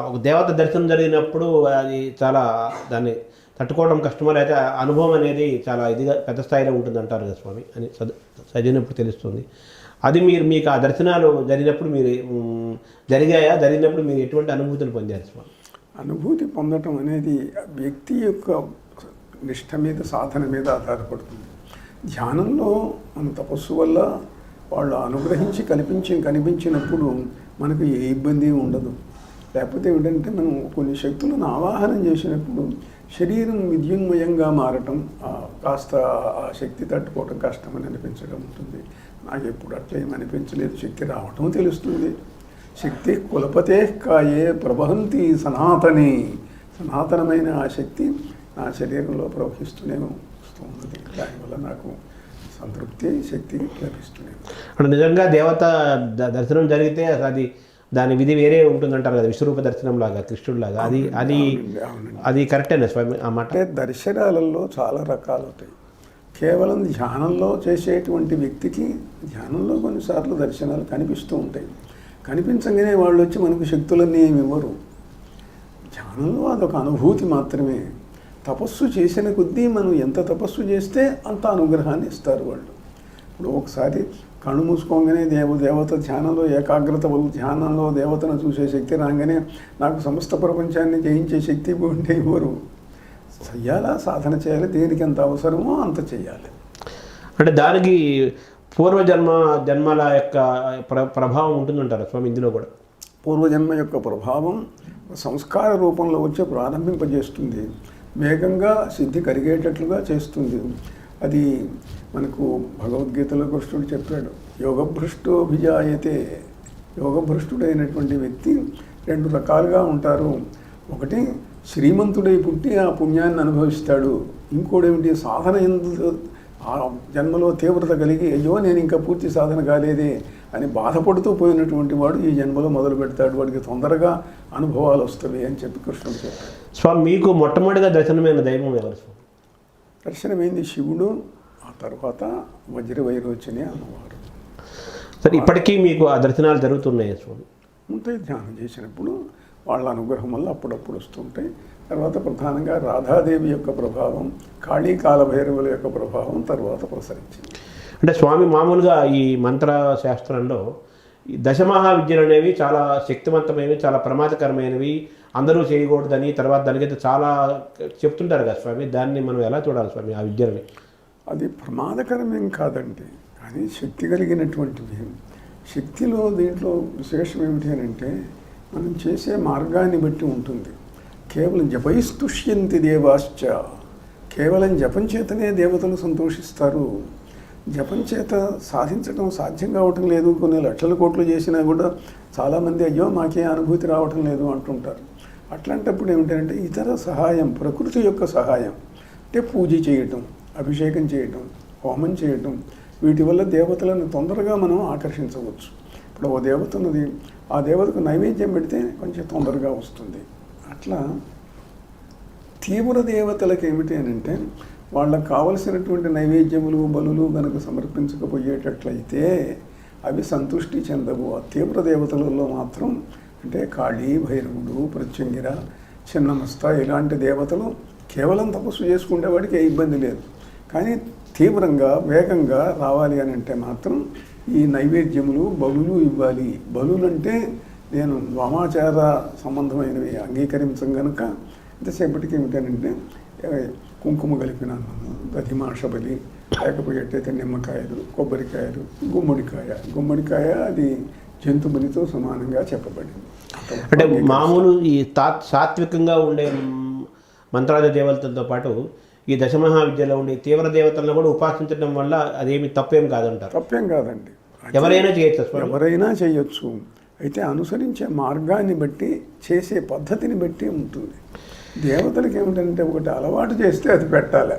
ఒక దేవత దర్శనం జరిగినప్పుడు అది చాలా దాన్ని తట్టుకోవడం కష్టమో, లేకపోతే అనుభవం అనేది చాలా ఇదిగా పెద్ద స్థాయిలో ఉంటుంది అంటారు కదా స్వామి అని చదివినప్పుడు తెలుస్తుంది. అది మీకు ఆ దర్శనాలు జరిగినప్పుడు జరిగినప్పుడు మీరు ఎటువంటి అనుభూతిని పొందారు స్వామి? అనుభూతి పొందటం అనేది వ్యక్తి యొక్క నిష్ఠ మీద, సాధన మీద ఆధారపడుతుంది. ధ్యానంలో మన తపస్సు వల్ల వాళ్ళు అనుగ్రహించి కనిపించినప్పుడు మనకు ఏ ఇబ్బంది ఉండదు. లేకపోతే ఏంటంటే మనం కొన్ని శక్తులను ఆవాహనం చేసినప్పుడు శరీరం విద్యున్మయంగా మారటం, కాస్త ఆ శక్తి తట్టుకోవటం కష్టమని అనిపించడం ఉంటుంది. నాకు ఎప్పుడు అట్లా ఏమనిపించలేదు. శక్తి రావటం తెలుస్తుంది. శక్తి కులపతే కాయే ప్రభవంతి సనాతని, సనాతనమైన ఆ శక్తి నా శరీరంలో ప్రవహిస్తూనే వస్తుంది. దానివల్ల నాకు సంతృప్తి, శక్తి లభిస్తూనే. అంటే నిజంగా దేవత దర్శనం జరిగితే దాని విధి వేరే ఉంటుందంటారు కదా, విశ్వరూప దర్శనం లాగా, కృష్ణుడిలాగా. అది కరెక్టేనా స్వామి ఆ మాట? అంటే దర్శనాలలో చాలా రకాలు ఉంటాయి. కేవలం ధ్యానంలో చేసేటువంటి వ్యక్తికి ధ్యానంలో కొన్నిసార్లు దర్శనాలు కనిపిస్తూ ఉంటాయి. కనిపించగానే వాళ్ళు వచ్చి మనకు శక్తులన్నీ ఏమి ఇవ్వరు. ధ్యానంలో అదొక అనుభూతి మాత్రమే. తపస్సు చేసిన కొద్దీ మనం ఎంత తపస్సు చేస్తే అంత అనుగ్రహాన్ని ఇస్తారు వాళ్ళు. ఇప్పుడు ఒకసారి కళ్ళు మూసుకోగానే దేవత ధ్యానంలో ఏకాగ్రత ధ్యానంలో దేవతను చూసే శక్తి రాగానే నాకు సమస్త ప్రపంచాన్ని జయించే శక్తి ఉంటే ఇవ్వరు. చెయ్యాలా, సాధన చేయాలి, దేనికి ఎంత అవసరమో అంత చేయాలి. అంటే దానికి జన్మల యొక్క ప్రభావం ఉంటుందంటారు స్వామి ఇందులో కూడా? పూర్వజన్మ యొక్క ప్రభావం సంస్కార రూపంలో వచ్చి ప్రారంభింపజేస్తుంది, వేగంగా సిద్ధి కలిగేటట్లుగా చేస్తుంది. అది మనకు భగవద్గీతలో కృష్ణుడు చెప్పాడు, యోగభ్రష్టోభిజాయతే. యోగభ్రష్టుడైనటువంటి వ్యక్తి రెండు రకాలుగా ఉంటారు. ఒకటి శ్రీమంతుడై పుట్టి ఆ పుణ్యాన్ని అనుభవిస్తాడు. ఇంకోటేమిటి సాధన ఎందు ఆ జన్మలో తీవ్రత కలిగి అయ్యో నేను ఇంకా పూర్తి సాధన కాలేదే అని బాధపడుతూ పోయినటువంటి వాడు ఈ జన్మలో మొదలు పెడతాడు. వాడికి తొందరగా అనుభవాలు వస్తాయి అని చెప్పి కృష్ణుడు చెప్పాడు. స్వామి మీకు మొట్టమొదటిగా దర్శనమైన దైవం ఎవరు స్వామి? దర్శనమైంది శివుడు, ఆ తర్వాత వజ్రవైరోచని అమ్మవారు. సరే, ఇప్పటికీ మీకు ఆ దర్శనాలు జరుగుతున్నాయి స్వామి? ఉంటాయి. ధ్యానం చేసినప్పుడు వాళ్ళ అనుగ్రహం వల్ల అప్పుడప్పుడు వస్తుంటాయి. తర్వాత ప్రధానంగా రాధాదేవి యొక్క ప్రభావం, కాళీ కాలభైరవుల యొక్క ప్రభావం తర్వాత ప్రసరించింది. అంటే స్వామి మామూలుగా ఈ మంత్ర శాస్త్రంలో ఈ దశమహా విద్యలు అనేవి చాలా శక్తివంతమైనవి, చాలా ప్రమాదకరమైనవి, అందరూ చేయకూడదని, తర్వాత దానికైతే చాలా చెప్తుంటారు కదా స్వామి. దాన్ని మనం ఎలా చూడాలి స్వామి ఆ విద్యలని? అది ప్రమాదకరమేం కాదండి, కానీ శక్తి కలిగినటువంటివి. శక్తిలో దీంట్లో విశేషం ఏమిటి అని అంటే మనం చేసే మార్గాన్ని బట్టి ఉంటుంది. కేవలం జపైస్తుష్యంతి దేవాశ్చ, కేవలం జపం చేతనే దేవతలు సంతోషిస్తారు. జపం చేత సాధించడం సాధ్యం కావటం లేదు. కొన్ని లక్షల కోట్లు చేసినా కూడా చాలామంది అయ్యో మాకే అనుభూతి రావటం లేదు అంటుంటారు. అట్లాంటప్పుడు ఏమిటంటే ఇతర సహాయం, ప్రకృతి యొక్క సహాయం, అంటే పూజ చేయటం, అభిషేకం చేయటం, హోమం చేయటం, వీటి వల్ల దేవతలను తొందరగా మనం ఆకర్షించవచ్చు. ఇప్పుడు ఓ దేవత ఉన్నది, ఆ దేవతకు నైవేద్యం పెడితే కొంచెం తొందరగా వస్తుంది. అట్లా తీవ్ర దేవతలకు ఏమిటి అని అంటే వాళ్ళకు కావలసినటువంటి నైవేద్యములు, బలులు కనుక సమర్పించకపోయేటట్లయితే అవి సంతృష్టి చెందవు. ఆ తీవ్ర దేవతలలో మాత్రం అంటే కాళీ, భైరవుడు, ప్రత్యంగిర, చిన్నమస్త ఇలాంటి దేవతలు కేవలం తపస్సు చేసుకునే వాడికి ఏ ఇబ్బంది లేదు. కానీ తీవ్రంగా వేగంగా రావాలి అని అంటే మాత్రం ఈ నైవేద్యములు, బలులు ఇవ్వాలి. బలులంటే నేను వామాచార సంబంధమైనవి అంగీకరించం కనుక ఇంతసేపటికి ఏమిటనంటే కుంకుమ కలిపిన అన్నము, దధిమాష బలి, లేకపోయేటైతే నిమ్మకాయలు, కొబ్బరికాయలు, గుమ్మడికాయ అది జంతు బలితో సమానంగా చెప్పబడింది. అంటే మామూలు ఈ సాత్వికంగా ఉండే మంత్రాది దేవతలతో పాటు ఈ దశమహా విద్యలో ఉండే తీవ్ర దేవతలను కూడా ఉపాసించడం వల్ల అదేమి తప్పేం కాదంటారు? తప్పేం కాదండి, ఎవరైనా చేయొచ్చు. ఎవరైనా చేయొచ్చు. అయితే అనుసరించే మార్గాన్ని బట్టి, చేసే పద్ధతిని బట్టి ఉంటుంది. దేవతలకి ఏమిటంటే ఒకటి అలవాటు చేస్తే అది పెట్టాలి,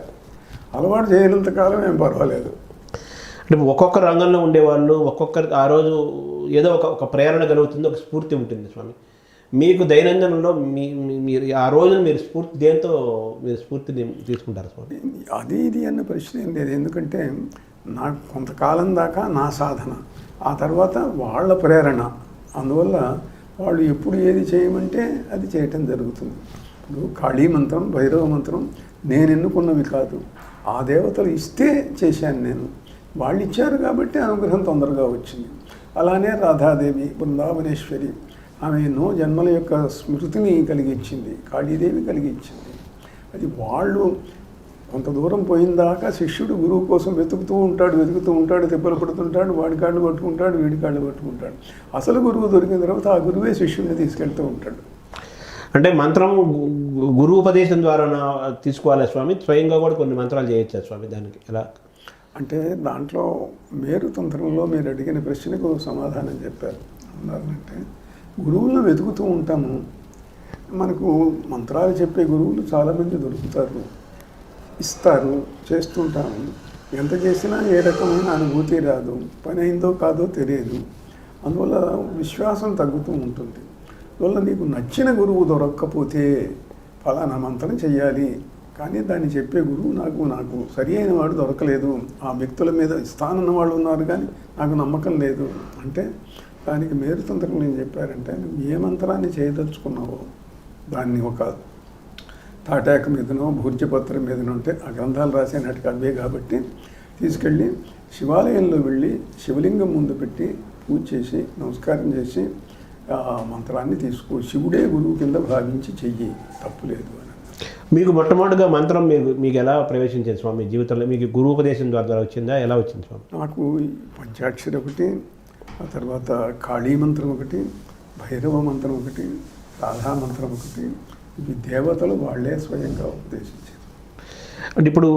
అలవాటు చేయనంత కాలం ఏం పర్వాలేదు. అంటే ఒక్కొక్క రంగంలో ఉండేవాళ్ళు ఒక్కొక్కరికి ఆ రోజు ఏదో ఒక ప్రేరణ కలుగుతుంది, ఒక స్ఫూర్తి ఉంటుంది స్వామి. మీకు దైనందినంలో మీరు ఆ రోజున మీరు దేంతో మీరు స్ఫూర్తిని తీసుకుంటారు స్వామి? అది ఇది అన్న ప్రశ్న ఏం లేదు. ఎందుకంటే నాకు కొంతకాలం దాకా నా సాధన, ఆ తర్వాత వాళ్ళ ప్రేరణ, అందువల్ల వాళ్ళు ఎప్పుడు ఏది చేయమంటే అది చేయటం జరుగుతుంది. ఇప్పుడు కాళీ మంత్రం, భైరవ మంత్రం నేను ఎన్నుకున్నవి కాదు, ఆ దేవతలు ఇస్తే చేశాను నేను. వాళ్ళు ఇచ్చారు కాబట్టి అనుగ్రహం తొందరగా వచ్చింది. అలానే రాధాదేవి, బృందావనేశ్వరి, ఆమె ఎన్నో జన్మల యొక్క స్మృతిని కలిగించింది, కాళీదేవి కలిగించింది. అది వాళ్ళు కొంత దూరం పోయిన దాకా శిష్యుడు గురువు కోసం వెతుకుతూ ఉంటాడు, తిప్పలు పడుతుంటాడు, వాడి కాళ్ళు పట్టుకుంటాడు, వీడి కాళ్ళు పట్టుకుంటాడు. అసలు గురువు దొరికిన తర్వాత ఆ గురువే శిష్యుడిని తీసుకెళ్తూ ఉంటాడు. అంటే మంత్రం గురువు ఉపదేశం ద్వారా తీసుకోవాలి స్వామి, స్వయంగా కూడా కొన్ని మంత్రాలు చేయొచ్చా స్వామి? దానికి ఎలా అంటే దాంట్లో మేరు తంత్రంలో మీరు అడిగిన ప్రశ్నకు సమాధానం చెప్పారు. అంటే గురువులను వెతుకుతూ ఉంటాము, మనకు మంత్రాలు చెప్పే గురువులు చాలామంది దొరుకుతారు, ఇస్తారు, చేస్తుంటాము. ఎంత చేసినా ఏ రకమైన అనుభూతి రాదు, పని అయిందో కాదో తెలియదు. అందువల్ల విశ్వాసం తగ్గుతూ ఉంటుంది. అందువల్ల నీకు నచ్చిన గురువు దొరక్కపోతే ఫలానా మంత్రం చెయ్యాలి, కానీ దాన్ని చెప్పే గురువు నాకు సరి అయిన వాడు దొరకలేదు, ఆ వ్యక్తుల మీద ఇస్తానన్న వాళ్ళు ఉన్నారు కానీ నాకు నమ్మకం లేదు అంటే దానికి మేరుతంత్రం నేను చెప్పారంటే నువ్వు ఏ మంత్రాన్ని చేయదలుచుకున్నావో దాన్ని ఒక తాటాక మీదనో భూర్జపత్రం మీదనో ఉంటే ఆ గ్రంథాలు రాసేనాటికి అవే కాబట్టి తీసుకెళ్ళి శివాలయంలో వెళ్ళి శివలింగం ముందు పెట్టి పూజ చేసి నమస్కారం చేసి ఆ మంత్రాన్ని తీసుకో, శివుడే గురువు కింద భావించి చెయ్యి, తప్పులేదు అని. మీకు మొట్టమొదటిగా మంత్రం మీకు ఎలా ప్రవేశించింది స్వామి జీవితంలో? మీకు గురు ఉపదేశం ద్వారా వచ్చిందా, ఎలా వచ్చింది స్వామి? నాకు పంచాక్షరి ఒకటి, ఆ తర్వాత కాళీ మంత్రం ఒకటి, భైరవ మంత్రం ఒకటి, రాధా మంత్రం ఒకటి, ఇవి దేవతలు వాళ్ళే స్వయంగా ఉపదేశించారు. అంటే ఇప్పుడు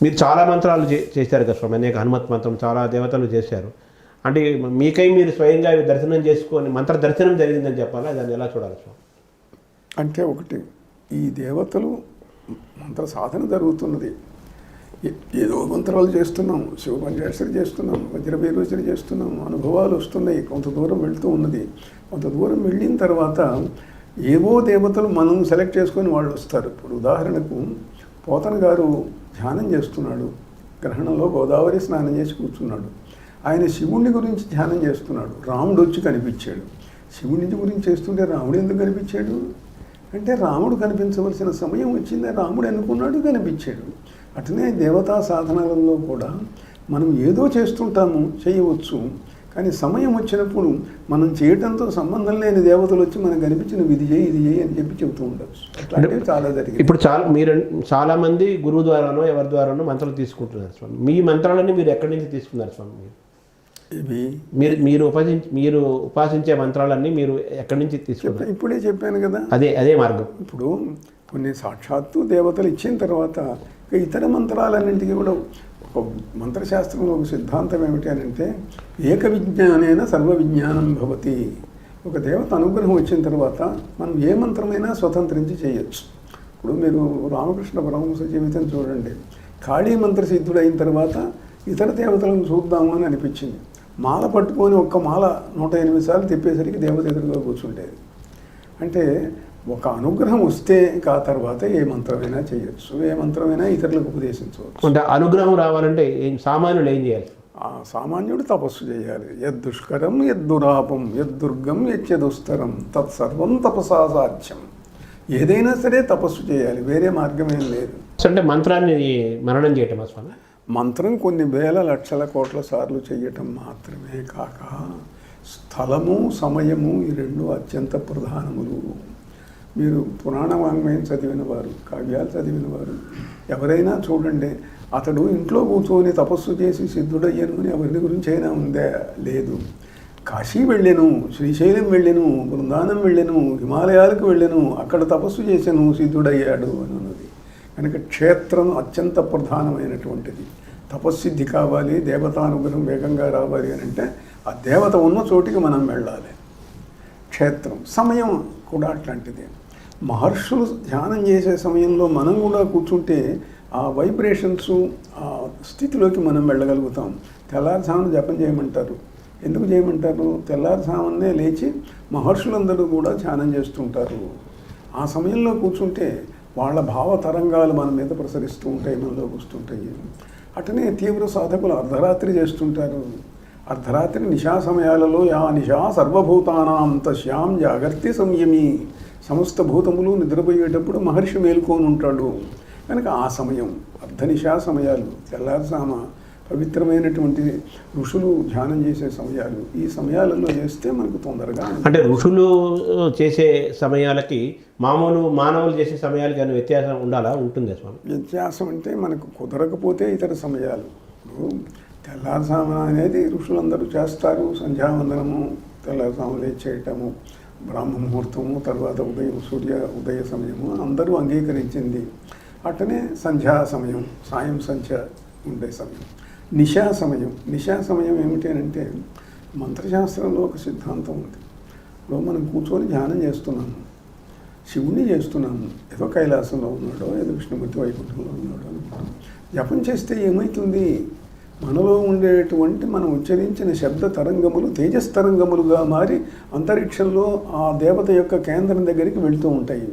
మీరు చాలా మంత్రాలు చేశారు కదా స్వామి, అనేక హనుమత్ మంత్రం చాలా దేవతలు చేశారు. అంటే మీకై మీరు స్వయంగా దర్శనం చేసుకొని మంత్ర దర్శనం జరిగిందని చెప్పాలా, దాన్ని ఎలా చూడాలి స్వామి? అంటే ఒకటి, ఈ దేవతలు మంత్ర సాధన జరుగుతున్నది, ఏదో మంత్రాలు చేస్తున్నాం, శివ పంచాక్షరి చేస్తున్నాం, వజ్రభైరవచరి చేస్తున్నాం, అనుభవాలు వస్తున్నాయి, కొంత దూరం వెళ్తూ ఉన్నది. కొంత దూరం వెళ్ళిన తర్వాత ఏవో దేవతలు మనం సెలెక్ట్ చేసుకొని వాళ్ళు వస్తారు. ఇప్పుడు ఉదాహరణకు పోతన గారు ధ్యానం చేస్తున్నాడు, గ్రహణంలో గోదావరి స్నానం చేసి కూర్చున్నాడు. ఆయన శివుని గురించి ధ్యానం చేస్తున్నాడు, రాముడు వచ్చి కనిపించాడు. శివుని గురించి చేస్తుంటే రాముడు ఎందుకు కనిపించాడు అంటే రాముడు కనిపించవలసిన సమయం వచ్చింది, రాముడు అనుకున్నాడు, కనిపించాడు. అట్లనే దేవతా సాధనలలో కూడా మనం ఏదో చేస్తుంటాము, చేయవచ్చు, కానీ సమయం వచ్చినప్పుడు మనం చేయటంతో సంబంధం లేని దేవతలు వచ్చి మనకు కనిపించిన ఇది చేయి ఇది చేయి అని చెప్పి చెబుతూ ఉండొచ్చు. అట్లాంటివి చాలా జరిగింది. ఇప్పుడు చాలామంది గురువు ద్వారానో ఎవరి ద్వారానో మంత్రాలు తీసుకుంటున్నారు స్వామి. మీ మంత్రాలన్నీ మీరు ఎక్కడి నుంచి తీసుకున్నారు స్వామి? ఇవి మీరు ఉపాసించే మంత్రాలన్నీ మీరు ఎక్కడి నుంచి తీసుకున్నారు? ఇప్పుడే చెప్పాను కదా, అదే మార్గం. ఇప్పుడు కొన్ని సాక్షాత్తు దేవతలు ఇచ్చిన తర్వాత ఇతర మంత్రాలన్నింటికి కూడా ఒక మంత్రశాస్త్రంలో ఒక సిద్ధాంతం ఏమిటి అని అంటే, ఏక విజ్ఞానేన సర్వ విజ్ఞానం భవతి. ఒక దేవత అనుగ్రహం వచ్చిన తర్వాత మనం ఏ మంత్రమైనా స్వతంత్రించి చేయొచ్చు. ఇప్పుడు మీరు రామకృష్ణ పరమహంస జీవితం చూడండి, కాళీ మంత్ర సిద్ధుడైన తర్వాత ఇతర దేవతలను చూద్దాము అని అనిపించింది. మాల పట్టుకొని ఒక్క మాల 108 సార్లు తిప్పేసరికి దేవత ఎదురుగా కూర్చుంటేది. అంటే ఒక అనుగ్రహం వస్తే ఆ తర్వాత ఏ మంత్రమైనా చేయొచ్చు, ఏ మంత్రమైనా ఇతరులకు ఉపదేశించవచ్చు. అంటే అనుగ్రహం రావాలంటే సామాన్యులు ఏం చేయాలి? ఆ సామాన్యుడు తపస్సు చేయాలి. యద్దుష్కరం యద్దురాపం యద్దుర్గం యచ్చదుస్తరం తత్సర్వం తపసా సాధ్యం. ఏదైనా సరే తపస్సు చేయాలి, వేరే మార్గం ఏం లేదు. అంటే మంత్రాన్ని మననం చేయటం స్వామి? మంత్రం కొన్ని వేల లక్షల కోట్ల సార్లు చేయటం మాత్రమే కాక స్థలము సమయము ఈ రెండు అత్యంత ప్రధానములు. మీరు పురాణ వాంగ్మయం చదివిన వారు, కావ్యాలు చదివిన వారు ఎవరైనా చూడండి, అతడు ఇంట్లో కూర్చొని తపస్సు చేసి సిద్ధుడయ్యను అని ఎవరి గురించి అయినా ఉందే? లేదు. కాశీ వెళ్ళాను, శ్రీశైలం వెళ్ళాను, బృందానం వెళ్ళాను, హిమాలయాలకు వెళ్ళాను, అక్కడ తపస్సు చేశాను, సిద్ధుడయ్యాడు అని ఉన్నది. కనుక క్షేత్రం అత్యంత ప్రధానమైనటువంటిది. తపస్సిద్ధి కావాలి, దేవతానుగ్రహం వేగంగా రావాలి అని అంటే ఆ దేవత ఉన్న చోటికి మనం వెళ్ళాలి. క్షేత్రం సమయం కూడా అట్లాంటిదే. మహర్షులు ధ్యానం చేసే సమయంలో మనం కూడా కూర్చుంటే ఆ వైబ్రేషన్స్, ఆ స్థితిలోకి మనం వెళ్ళగలుగుతాం. తెల్లారుజామున జపం చేయమంటారు. ఎందుకు చేయమంటారు? తెల్లారుజామునే లేచి మహర్షులందరూ కూడా ధ్యానం చేస్తుంటారు. ఆ సమయంలో కూర్చుంటే వాళ్ళ భావ తరంగాలు మన మీద ప్రసరిస్తూ ఉంటాయి, మనలోకి వస్తుంటాయి. అటనే తీవ్ర సాధకులు అర్ధరాత్రి చేస్తుంటారు. అర్ధరాత్రి నిశా సమయాలలో యా నిశా సర్వభూతానాం తస్యాం జాగర్తి సంయమి. సమస్త భూతములు నిద్రపోయేటప్పుడు మహర్షి మేలుకొని ఉంటాడు. కనుక ఆ సమయం అర్ధనిశా సమయాలు, తెల్లారుజామ పవిత్రమైనటువంటి ఋషులు ధ్యానం చేసే సమయాలు. ఈ సమయాలలో చేస్తే మనకు తొందరగా. అంటే ఋషులు చేసే సమయాలకి మామూలు మానవులు చేసే సమయాలకి అని వ్యత్యాసం ఉండాలా? ఉంటుంది స్వామి. వ్యత్యాసం అంటే మనకు కుదరకపోతే ఇతర సమయాలు. తెల్లారుజామ అనేది ఋషులందరూ చేస్తారు. సంధ్యావందనము, తెల్లారుజాము లేచి చేయటము, బ్రాహ్మ ముహూర్తము, తర్వాత సూర్య ఉదయ సమయము అందరూ అంగీకరించింది. అట్టనే సంధ్యా సమయం, సాయం సంధ్య ఉండే సమయం. నిశా సమయం. నిశా సమయం ఏమిటి అంటే మంత్రశాస్త్రంలో ఒక సిద్ధాంతం ఉంది. ఇప్పుడు మనం కూర్చొని ధ్యానం చేస్తున్నాము, శివుణ్ణి చేస్తున్నాము, ఏదో కైలాసంలో ఉన్నాడో ఏదో విష్ణుమూర్తి వైకుంఠంలో ఉన్నాడో అనుకుంటాం. జపం చేస్తే ఏమవుతుంది? మనలో ఉండేటువంటి మనం ఉచ్చరించిన శబ్ద తరంగములు తేజస్తరంగములుగా మారి అంతరిక్షంలో ఆ దేవత యొక్క కేంద్రం దగ్గరికి వెళుతూ ఉంటాయి.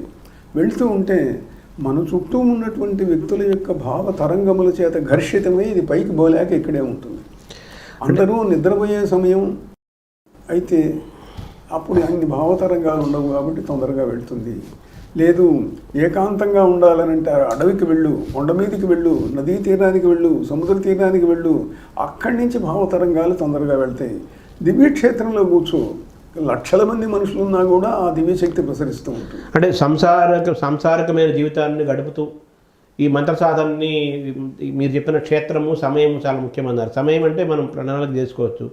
వెళుతూ ఉంటే మన చుట్టూ ఉన్నటువంటి వ్యక్తుల యొక్క భావ తరంగముల చేత ఘర్షితమై ఇది పైకి పోలేక ఇక్కడే ఉంటుంది. అందరూ నిద్రపోయే సమయం అయితే అప్పుడు అన్ని భావతరంగాలు ఉండవు కాబట్టి తొందరగా వెళ్తుంది. లేదు ఏకాంతంగా ఉండాలనంటే అడవికి వెళ్ళు, కొండ మీదకి వెళ్ళు, నదీ తీరానికి వెళ్ళు, సముద్ర తీరానికి వెళ్ళు, అక్కడి నుంచి భావతరంగాలు తొందరగా వెళ్తాయి. దివ్యక్షేత్రంలో కూర్చో, లక్షల మంది మనుషులు ఉన్నా కూడా ఆ దివ్యశక్తి ప్రసరిస్తూ ఉంటుంది. అంటే సంసారకమైన జీవితాన్ని గడుపుతూ ఈ మంత్ర సాధనని మీరు చెప్పిన క్షేత్రము సమయం చాలా ముఖ్యమన్నారు. సమయం అంటే మనం ప్రణాళిక చేసుకోవచ్చు.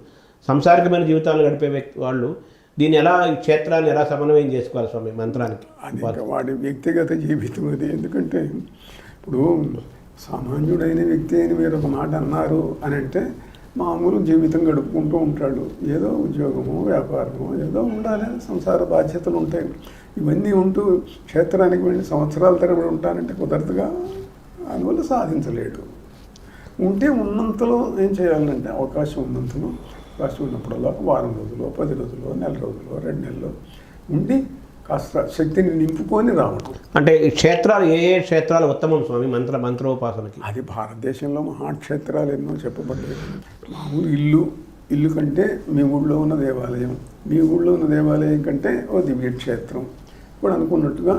సంసారికమైన జీవితాన్ని గడిపే వాళ్ళు దీన్ని ఎలా, ఈ క్షేత్రాన్ని ఎలా సమన్వయం చేసుకోవాలి స్వామి మంత్రానికి? అది వాడి వ్యక్తిగత జీవితం అది. ఎందుకంటే ఇప్పుడు సామాన్యుడైన వ్యక్తి అని మీరు ఒక మాట అన్నారు అని అంటే మామూలు జీవితం గడుపుకుంటూ ఉంటాడు. ఏదో ఉద్యోగమో వ్యాపారమో ఏదో ఉండాలి, సంసార బాధ్యతలు ఉంటాయి. ఇవన్నీ ఉంటూ క్షేత్రానికి వెళ్ళి సంవత్సరాల తరబడి ఉంటానంటే కుదరదుగా, అందువల్ల సాధించలేడు. ఉంటే ఉన్నంతలో ఏం చేయాలంటే అవకాశం ఉన్నంతలో, అవకాశం ఉన్నప్పుడల్లా వారం రోజులు, 10 రోజులు, నెల రోజులు, 2 నెలలు ఉండి కాస్త శక్తిని నింపుకొని రావడం. అంటే ఈ క్షేత్రాలు ఏ క్షేత్రాలు ఉత్తమం స్వామి మంత్రోపాసనకి? అది భారతదేశంలో మహాక్షేత్రాలు ఎన్నో చెప్పబడ్డాయి. మామూలు ఇల్లు కంటే మీ ఊళ్ళో ఉన్న దేవాలయం, మీ ఊళ్ళో ఉన్న దేవాలయం కంటే ఓ దివ్యక్షేత్రం. ఇప్పుడు అనుకున్నట్టుగా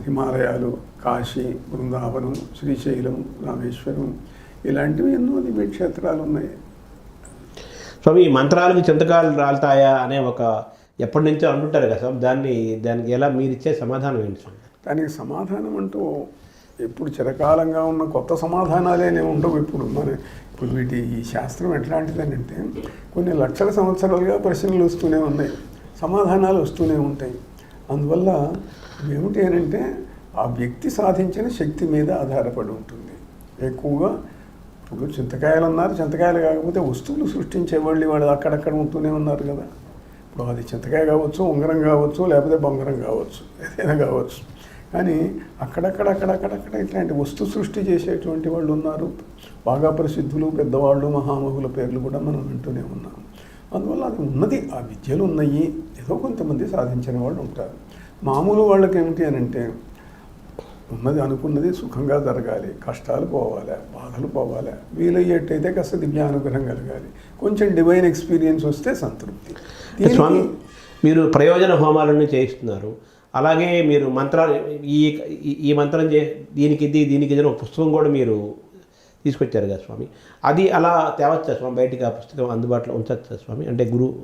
హిమాలయాలు, కాశీ, బృందావనం, శ్రీశైలం, రామేశ్వరం ఇలాంటివి ఎన్నో దివ్యక్షేత్రాలు ఉన్నాయి. స్వామి ఈ మంత్రాలకు చింతకాలు రాలుతాయా అనే ఒక ఎప్పటి నుంచో అంటుంటారు కదా స్వామి, దానికి ఎలా మీరిచ్చే సమాధానం ఏంటి స్వామి? దానికి సమాధానం అంటూ ఎప్పుడు చిరకాలంగా ఉన్న కొత్త సమాధానాలే ఉండవు. ఇప్పుడు ఈ శాస్త్రం ఎట్లాంటిదని అంటే కొన్ని లక్షల సంవత్సరాలుగా ప్రశ్నలు వస్తూనే ఉన్నాయి, సమాధానాలు వస్తూనే ఉంటాయి. అందువల్ల ఏమిటి అని అంటే ఆ వ్యక్తి సాధించిన శక్తి మీద ఆధారపడి ఉంటుంది ఎక్కువగా. ఇప్పుడు చింతకాయలు అన్నారు, చింతకాయలు కాకపోతే వస్తువులు సృష్టించే వాళ్ళు అక్కడక్కడ ఉంటూనే ఉన్నారు కదా. ఇప్పుడు అది చింతకాయ కావచ్చు, ఉంగరం కావచ్చు, లేకపోతే బంగారం కావచ్చు, ఏదైనా కావచ్చు. కానీ అక్కడక్కడ ఇట్లాంటి వస్తు సృష్టి చేసేటువంటి వాళ్ళు ఉన్నారు. బాగా ప్రసిద్ధులు, పెద్దవాళ్ళు, మహామహుల పేర్లు కూడా మనం వింటూనే ఉన్నాం. అందువల్ల అది ఉన్నది, ఆ విద్యలు ఉన్నాయి. ఏదో కొంతమంది సాధించిన వాళ్ళు ఉంటారు. మామూలు వాళ్ళకి ఏమిటి అని అంటే ఉన్నది అనుకున్నది సుఖంగా జరగాలి, కష్టాలు పోవాలి, బాధలు పోవాలి, వీలయ్యేట్టయితే కాస్త దివ్యానుగ్రహం కలగాలి, కొంచెం డివైన్ ఎక్స్పీరియన్స్ వస్తే సంతృప్తి. స్వామి మీరు ప్రయోజన హోమాలన్నీ చేయిస్తున్నారు, అలాగే మీరు మంత్రాలు ఈ మంత్రం దీనికి ఇది ఒక పుస్తకం కూడా మీరు తీసుకొచ్చారు కదా స్వామి, అది అలా తేవచ్చా స్వామి బయటికి? ఆ పుస్తకం అందుబాటులో ఉంచచ్చా స్వామి? అంటే గురువు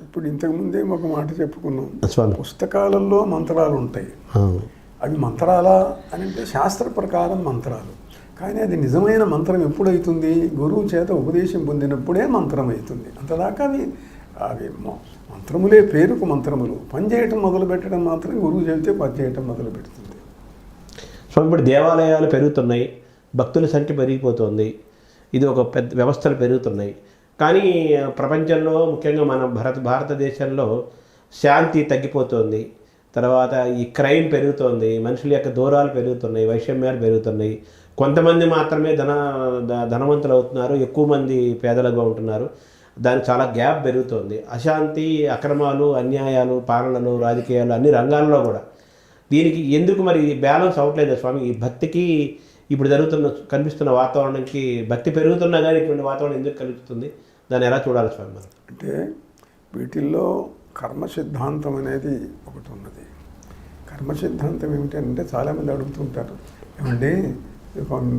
ఇప్పుడు ఇంతకుముందే ఒక మాట చెప్పుకున్నాం స్వామి, పుస్తకాలలో మంత్రాలు ఉంటాయి. అవి మంత్రాలా అని అంటే శాస్త్ర ప్రకారం మంత్రాలు, కానీ అది నిజమైన మంత్రం ఎప్పుడైతుంది? గురువు చేత ఉపదేశం పొందినప్పుడే మంత్రం అవుతుంది. అంతదాకా అవి మంత్రములే, పేరుకు మంత్రములు. పనిచేయటం మొదలు పెట్టడం మాత్రం గురువు చెబితే పనిచేయటం మొదలు పెడుతుంది. స్వామి ఇప్పుడు దేవాలయాలు పెరుగుతున్నాయి, భక్తుల సంఖ్య పెరిగిపోతుంది, ఇది ఒక పెద్ద వ్యవస్థలు పెరుగుతున్నాయి. కానీ ప్రపంచంలో ముఖ్యంగా మన భారతదేశంలో శాంతి తగ్గిపోతుంది. తర్వాత ఈ క్రైమ్ పెరుగుతోంది, మనుషుల యొక్క దూరాలు పెరుగుతున్నాయి, వైషమ్యాలు పెరుగుతున్నాయి. కొంతమంది మాత్రమే ధనవంతులు అవుతున్నారు, ఎక్కువ మంది పేదలుగా ఉంటున్నారు. దానికి చాలా గ్యాప్ పెరుగుతోంది. అశాంతి, అక్రమాలు, అన్యాయాలు, పాలనలు, రాజకీయాలు అన్ని రంగాల్లో కూడా. దీనికి ఎందుకు మరి బ్యాలెన్స్ అవ్వట్లేదు స్వామి? ఈ భక్తికి ఇప్పుడు కనిపిస్తున్న వాతావరణానికి భక్తి పెరుగుతున్నా కానీ ఇటువంటి వాతావరణం ఎందుకు కలుగుతుంది? దాన్ని ఎలా చూడాలి స్వామి మనం? అంటే వీటిల్లో కర్మ సిద్ధాంతం అనేది ఒకటి ఉన్నది. కర్మ సిద్ధాంతం ఏమిటంటే చాలామంది అడుగుతుంటారు, ఏమంటే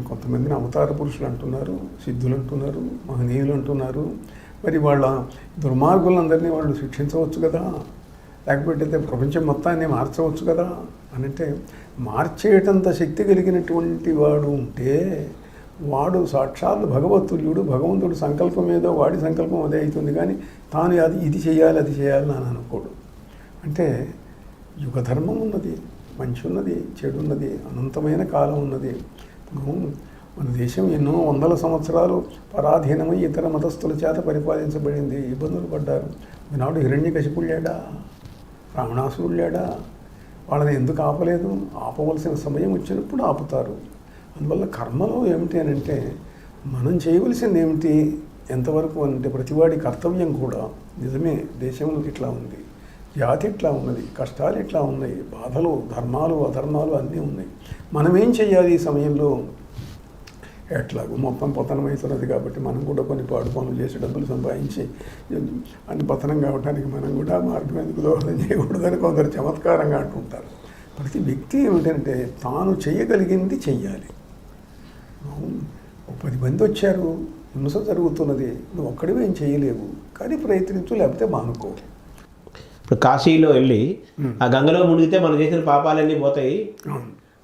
కొంతమందిని అవతార పురుషులు అంటున్నారు, సిద్ధులు అంటున్నారు, మహనీయులు అంటున్నారు, మరి వాళ్ళ దుర్మార్గులందరినీ వాళ్ళు శిక్షించవచ్చు కదా, లేకపోతే ప్రపంచం మొత్తాన్ని మార్చవచ్చు కదా అని అంటే, మార్చేటంత శక్తి కలిగినటువంటి వాడు ఉంటే వాడు సాక్షాత్ భగవతుల్యుడు. భగవంతుడు సంకల్పం ఏదో వాడి సంకల్పం అదే అవుతుంది, కానీ తాను ఇది చేయాలి అది చేయాలని అని అనుకోడు. అంటే యుగధర్మం ఉన్నది, మంచి ఉన్నది, చెడు ఉన్నది, అనంతమైన కాలం ఉన్నది. మన దేశం ఎన్నో వందల సంవత్సరాలు పరాధీనమై ఇతర మతస్థుల చేత పరిపాలించబడింది, ఇబ్బందులు పడ్డారు. ఈనాడు హిరణ్యకశిపుడు లేడా, రావణాసురుడు లేడా? వాళ్ళని ఎందుకు ఆపలేదు? ఆపవలసిన సమయం వచ్చినప్పుడు ఆపుతారు. అందువల్ల కర్మలో ఏమిటి అని అంటే మనం చేయవలసింది ఏమిటి, ఎంతవరకు అంటే ప్రతివాడి కర్తవ్యం కూడా నిజమే. దేశంలో ఇట్లా ఉంది, జాతి ఇట్లా ఉన్నది, కష్టాలు ఇట్లా ఉన్నాయి, బాధలు, ధర్మాలు, అధర్మాలు అన్నీ ఉన్నాయి. మనం ఏం చేయాలి ఈ సమయంలో? ఎట్లాగో మొత్తం పతనమవుతున్నది కాబట్టి మనం కూడా కొన్ని పాడు పనులు చేసి డబ్బులు సంపాదించి అన్ని పతనం కావడానికి మనం కూడా మార్గం ఎందుకు దోహదం చేయకూడదని కొందరు చమత్కారంగా అంటుంటారు. ప్రతి వ్యక్తి ఏమిటంటే తాను చేయగలిగింది చెయ్యాలి. 10 మంది వచ్చారు, హింస జరుగుతున్నది, నువ్వు ఒక్కడివి ఏం చేయలేవు, కానీ ప్రయత్నించు, లేకపోతే మానుకో. ఇప్పుడు కాశీలో వెళ్ళి ఆ గంగలో మునిగితే మనం చేసిన పాపాలన్నీ పోతాయి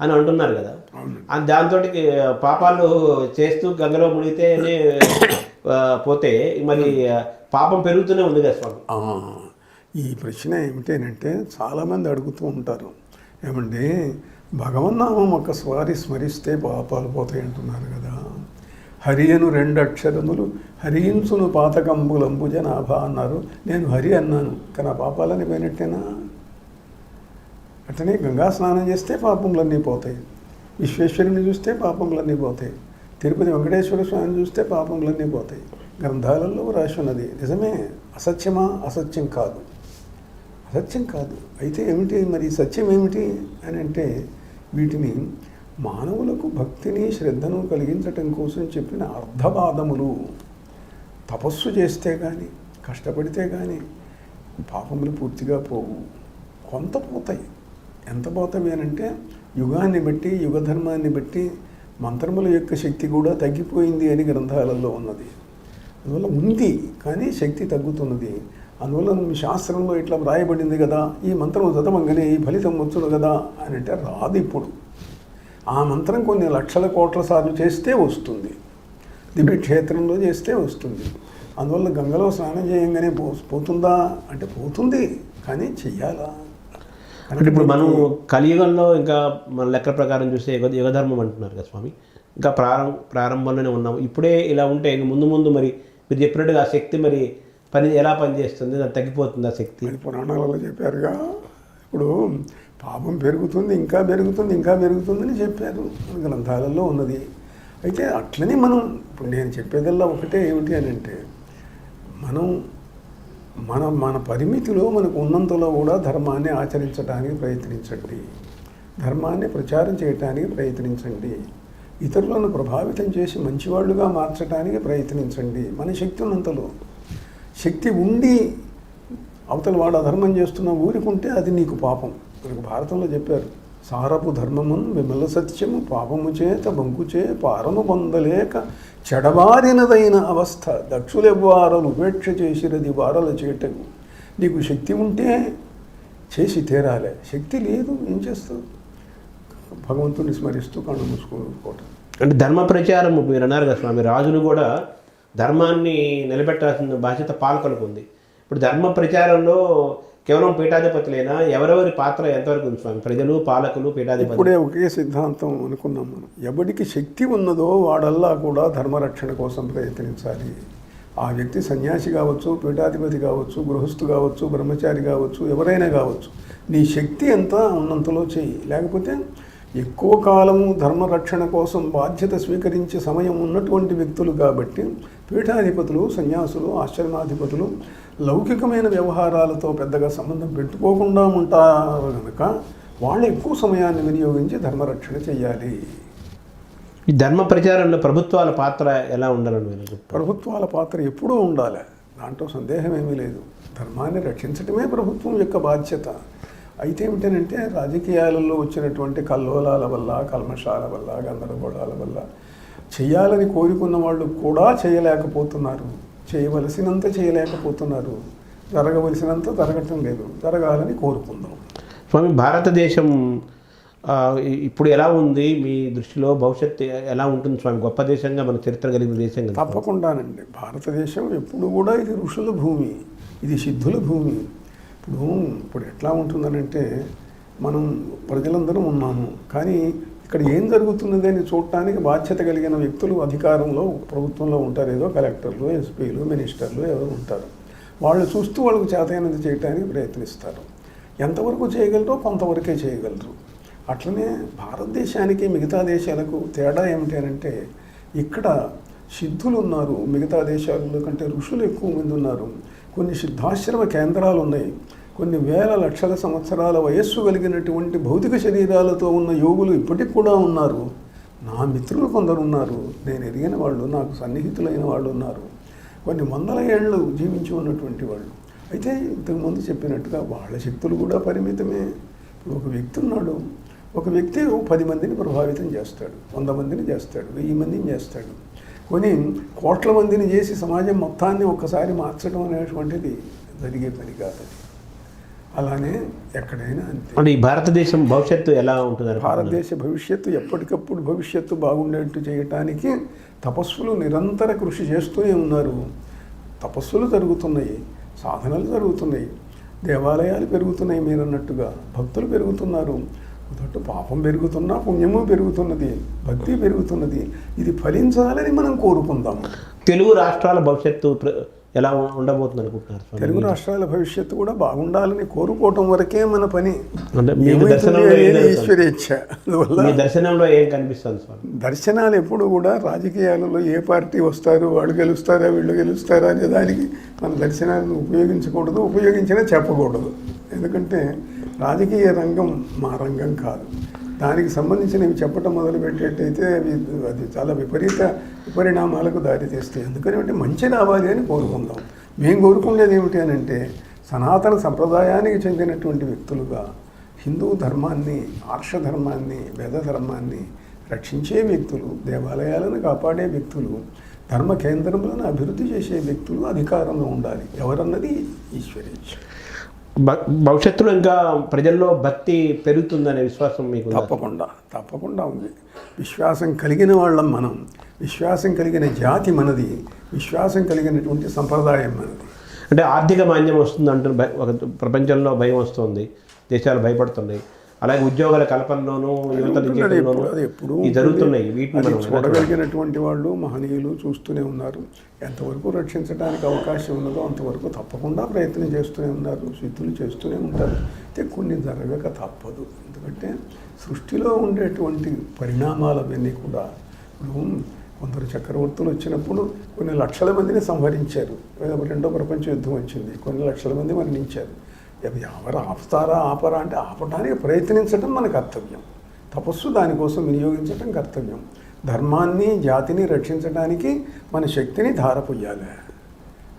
అని అంటున్నారు కదా. దాంతో పాపాలు చేస్తూ గంగలో మునిగితేనే పోతే మరి పాపం పెరుగుతూనే ఉంది కదా స్వామి. ఈ ప్రశ్న ఏమిటంటే చాలామంది అడుగుతూ ఉంటారు, ఏమంటే భగవన్నామం ఒక్కసారి స్మరిస్తే పాపాలు పోతాయి అంటున్నారు కదా. హరి అను 2 అక్షరములు హరించును పాతకంబులంబు జనాభా అన్నారు. నేను హరి అన్నాను, కానీ నా పాపాలని పోయినట్టేనా? అట్లనే గంగా స్నానం చేస్తే పాపములన్నీ పోతాయి, విశ్వేశ్వరుని చూస్తే పాపములన్నీ పోతాయి, తిరుపతి వెంకటేశ్వర స్వామిని చూస్తే పాపములన్నీ పోతాయి. గ్రంథాలలో రాసి ఉన్నది నిజమే. అసత్యమా? అసత్యం కాదు, అసత్యం కాదు. అయితే ఏమిటి మరి సత్యం ఏమిటి అని అంటే, వీటిని మానవులకు భక్తిని శ్రద్ధను కలిగించటం కోసం చెప్పిన అర్ధవాదములు. తపస్సు చేస్తే కానీ, కష్టపడితే కానీ పాపములు పూర్తిగా పోవు, కొంత పోతాయి. ఎంత పోతాయి అని అంటే, యుగాన్ని బట్టి యుగధర్మాన్ని బట్టి మంత్రముల యొక్క శక్తి కూడా తగ్గిపోయింది అని గ్రంథాలలో ఉన్నది. అందువల్ల ఉంది, కానీ శక్తి తగ్గుతున్నది. అందువల్ల శాస్త్రంలో ఇట్లా వ్రాయబడింది కదా, ఈ మంత్రం చదవంగానే ఈ ఫలితం వచ్చును కదా అని అంటే రాదు. ఇప్పుడు ఆ మంత్రం కొన్ని లక్షల కోట్ల సార్లు చేస్తే వస్తుంది, దివ్యక్షేత్రంలో చేస్తే వస్తుంది. అందువల్ల గంగలో స్నానం చేయంగానే పోతుందా అంటే పోతుంది, కానీ చెయ్యాలా? అంటే ఇప్పుడు మనం కలియుగంలో ఇంకా మన లెక్కల ప్రకారం చూస్తే యుగధర్మం అంటున్నారు కదా స్వామి, ఇంకా ప్రారంభంలోనే ఉన్నాం. ఇప్పుడే ఇలా ఉంటే ముందు ముందు మరి మీరు చెప్పినట్టుగా ఆ శక్తి మరి ఎలా పనిచేస్తుంది, అది తగ్గిపోతుంది ఆ శక్తి? పురాణాలలో చెప్పారుగా, ఇప్పుడు పాపం పెరుగుతుంది, ఇంకా పెరుగుతుంది, ఇంకా పెరుగుతుందని చెప్పారు, గ్రంథాలలో ఉన్నది. అయితే అట్లనే మనం ఇప్పుడు నేను చెప్పేదల్లా ఒకటే ఏమిటి అని అంటే, మన పరిమితిలో మనకు ఉన్నంతలో కూడా ధర్మాన్ని ఆచరించడానికి ప్రయత్నించండి, ధర్మాన్ని ప్రచారం చేయటానికి ప్రయత్నించండి, ఇతరులను ప్రభావితం చేసి మంచివాళ్ళుగా మార్చడానికి ప్రయత్నించండి. మన శక్తి ఉన్నంతలో. శక్తి ఉండి అవతల వాడు అధర్మం చేస్తున్న ఊరికుంటే అది నీకు పాపం. మనకు భారతంలో చెప్పారు, సారపు ధర్మమున్ విమల సత్యము పాపము చేత బంకుచే పారము పొందలేక చెడబారినదైన అవస్థ దక్షులెవ్వారలు ఉపేక్ష చేసినది వారల చేటకు. నీకు శక్తి ఉంటే చేసి తీరాలే, శక్తి లేదు ఏం చేస్తావు? భగవంతుని స్మరిస్తూ కళ్ళు మూసుకోవటం. అంటే ధర్మ ప్రచారం మీరు అన్నారు కదా స్వామి, రాజులు కూడా ధర్మాన్ని నిలబెట్టాల్సిన బాధ్యత పాలకులకు ఉంది. ఇప్పుడు ధర్మ ప్రచారంలో కేవలం పీఠాధిపతులైనా ఎవరెవరి పాత్ర ఎంతవరకు ఉంది స్వామి? ప్రజలు, పాలకులు, పీఠాధిపతులు. ఇప్పుడే ఒకే సిద్ధాంతం అనుకున్నాం మనం. ఎవరికి శక్తి ఉన్నదో వాడల్లా కూడా ధర్మరక్షణ కోసం ప్రయత్నించాలి. ఆ వ్యక్తి సన్యాసి కావచ్చు, పీఠాధిపతి కావచ్చు, గృహస్థు కావచ్చు, బ్రహ్మచారి కావచ్చు, ఎవరైనా కావచ్చు. నీ శక్తి ఎంత ఉన్నంతలో చెయ్యి. లేకపోతే ఎక్కువ కాలము ధర్మరక్షణ కోసం బాధ్యత స్వీకరించే సమయం ఉన్నటువంటి వ్యక్తులు కాబట్టి పీఠాధిపతులు, సన్యాసులు, ఆశ్రమాధిపతులు లౌకికమైన వ్యవహారాలతో పెద్దగా సంబంధం పెట్టుకోకుండా ఉంటారు కనుక వాళ్ళు ఎక్కువ సమయాన్ని వినియోగించి ధర్మరక్షణ చేయాలి. ఈ ధర్మ ప్రచారంలో ప్రభుత్వాల పాత్ర ఎలా ఉండాలని? ప్రభుత్వాల పాత్ర ఎప్పుడూ ఉండాలి, దాంట్లో సందేహం ఏమీ లేదు. ధర్మాన్ని రక్షించడమే ప్రభుత్వం యొక్క బాధ్యత. అయితే ఏమిటంటే, రాజకీయాలలో వచ్చినటువంటి కల్లోలాల వల్ల, కల్మషాల వల్ల, గందరగోళాల వల్ల చేయాలని కోరుకున్న వాళ్ళు కూడా చేయలేకపోతున్నారు, చేయవలసినంత చేయలేకపోతున్నారు, జరగవలసినంత జరగటం లేదు. జరగాలని కోరుకుందాం. స్వామి, భారతదేశం ఇప్పుడు ఎలా ఉంది మీ దృష్టిలో? భవిష్యత్తు ఎలా ఉంటుంది స్వామి? గొప్ప దేశంగా మన చరిత్ర కలిగిన దేశం కదా? తప్పకుండానండి. భారతదేశం ఎప్పుడు కూడా ఇది ఋషుల భూమి, ఇది సిద్ధుల భూమి. ఇప్పుడు ఎట్లా ఉంటుందనంటే, మనం ప్రజలందరం ఉన్నాము, కానీ ఇక్కడ ఏం జరుగుతున్నది అని చూడటానికి బాధ్యత కలిగిన వ్యక్తులు అధికారంలో, ప్రభుత్వంలో ఉంటారు. ఏదో కలెక్టర్లు, ఎస్పీలు, మినిస్టర్లు ఎవరు ఉంటారు. వాళ్ళు చూస్తూ వాళ్ళకు చేతైనది చేయడానికి ప్రయత్నిస్తారు. ఎంతవరకు చేయగలరో కొంతవరకే చేయగలరు. అట్లనే భారతదేశానికి మిగతా దేశాలకు తేడా ఏమిటి అంటే, ఇక్కడ సిద్ధులు ఉన్నారు, మిగతా దేశాల కంటే ఋషులు ఎక్కువ మంది ఉన్నారు. కొన్ని సిద్ధాశ్రమ కేంద్రాలు ఉన్నాయి. కొన్ని వేల లక్షల సంవత్సరాల వయస్సు కలిగినటువంటి భౌతిక శరీరాలతో ఉన్న యోగులు ఇప్పటికి కూడా ఉన్నారు. నా మిత్రులు కొందరు ఉన్నారు, నేను ఎరిగిన వాళ్ళు, నాకు సన్నిహితులైన వాళ్ళు ఉన్నారు. కొన్ని వందల ఏళ్ళు జీవించి ఉన్నటువంటి వాళ్ళు. అయితే ఇంతకుముందు చెప్పినట్టుగా వాళ్ళ శక్తులు కూడా పరిమితమే. ఇప్పుడు ఒక వ్యక్తి ఉన్నాడు, ఒక వ్యక్తి 10 మందిని ప్రభావితం చేస్తాడు, 100 మందిని చేస్తాడు, 1000 మందిని చేస్తాడు. కొన్ని కోట్ల మందిని చేసి సమాజం మొత్తాన్ని ఒక్కసారి మార్చడం అనేటువంటిది జరిగే పని కాదు. అలానే ఎక్కడైనా అంతే. అంటే ఈ భారతదేశం భవిష్యత్తు ఎలా ఉంటుంది? భారతదేశ భవిష్యత్తు ఎప్పటికప్పుడు భవిష్యత్తు బాగుండేట్టు చేయటానికి తపస్సులు నిరంతర కృషి చేస్తూనే ఉన్నారు. తపస్సులు జరుగుతున్నాయి, సాధనలు జరుగుతున్నాయి, దేవాలయాలు పెరుగుతున్నాయి, మీరన్నట్టుగా భక్తులు పెరుగుతున్నారు. మొదట పాపం పెరుగుతున్నా పుణ్యము పెరుగుతున్నది, భక్తి పెరుగుతున్నది. ఇది ఫలించాలని మనం కోరుకుందాం. తెలుగు రాష్ట్రాల భవిష్యత్తు ఎలా ఉండబోతుంది అనుకుంటున్నారు స్వామి? తెలుగు రాష్ట్రాల భవిష్యత్తు కూడా బాగుండాలని కోరుకోవటం వరకే మన పని. అంటే మీ దర్శనంలో ఏమవుతుంది అనేది ఈశ్వరేచ్ఛ. అందువల్ల మీ దర్శనంలో ఏం కనిపిస్తుంది స్వామి? దర్శనాలు ఎప్పుడు కూడా రాజకీయాలలో ఏ పార్టీ వస్తారు, వాళ్ళు గెలుస్తారా వీళ్ళు గెలుస్తారా అనే దానికి మన దర్శనాలను ఉపయోగించకూడదు, ఉపయోగించినా చెప్పకూడదు. ఎందుకంటే రాజకీయ రంగం మా రంగం కాదు. దానికి సంబంధించినవి చెప్పటం మొదలుపెట్టేటైతే అది చాలా విపరిణామాలకు దారితీస్తాయి. అందుకని అంటే మంచి రావాలి అని కోరుకుందాం. మేము కోరుకునేది ఏమిటి అని అంటే సనాతన సంప్రదాయానికి చెందినటువంటి వ్యక్తులుగా హిందూ ధర్మాన్ని, ఆర్ష ధర్మాన్ని, వేద ధర్మాన్ని రక్షించే వ్యక్తులు, దేవాలయాలను కాపాడే వ్యక్తులు, ధర్మ కేంద్రములను అభివృద్ధి చేసే వ్యక్తులు అధికారంలో ఉండాలి. ఎవరన్నది ఈశ్వరేచ్ఛ. భవిష్యత్తులో ఇంకా ప్రజల్లో భక్తి పెరుగుతుందనే విశ్వాసం మీకు? తప్పకుండా ఉంది. విశ్వాసం కలిగిన వాళ్ళం మనం, విశ్వాసం కలిగిన జాతి మనది, విశ్వాసం కలిగినటువంటి సంప్రదాయం మనది. అంటే ఆర్థిక మాంద్యం వస్తుంది అంటూ ఒక ప్రపంచంలో భయం వస్తుంది, దేశాలు భయపడుతున్నాయి. అలాగే ఉద్యోగాల కల్పనలోనూ యువత జరుగుతున్నాయి. వీటిని మనం చూడగలిగినటువంటి వాళ్ళు మహనీయులు చూస్తూనే ఉన్నారు. ఎంతవరకు రక్షించడానికి అవకాశం ఉన్నదో అంతవరకు తప్పకుండా ప్రయత్నం చేస్తూనే ఉన్నారు, సిద్ధులు చేస్తూనే ఉంటారు. అయితే కొన్ని జరగక తప్పదు. ఎందుకంటే సృష్టిలో ఉండేటువంటి పరిణామాలు అవన్నీ కూడా ఇప్పుడు కొందరు చక్రవర్తులు వచ్చినప్పుడు కొన్ని లక్షల మందిని సంహరించారు. రెండో ప్రపంచ యుద్ధం వచ్చింది, కొన్ని లక్షల మంది మరణించారు. ఎవరు ఆపరా అంటే ఆపడానికి ప్రయత్నించడం మన కర్తవ్యం. తపస్సు దానికోసం వినియోగించడం కర్తవ్యం. ధర్మాన్ని, జాతిని రక్షించడానికి మన శక్తిని ధారపోయాలి.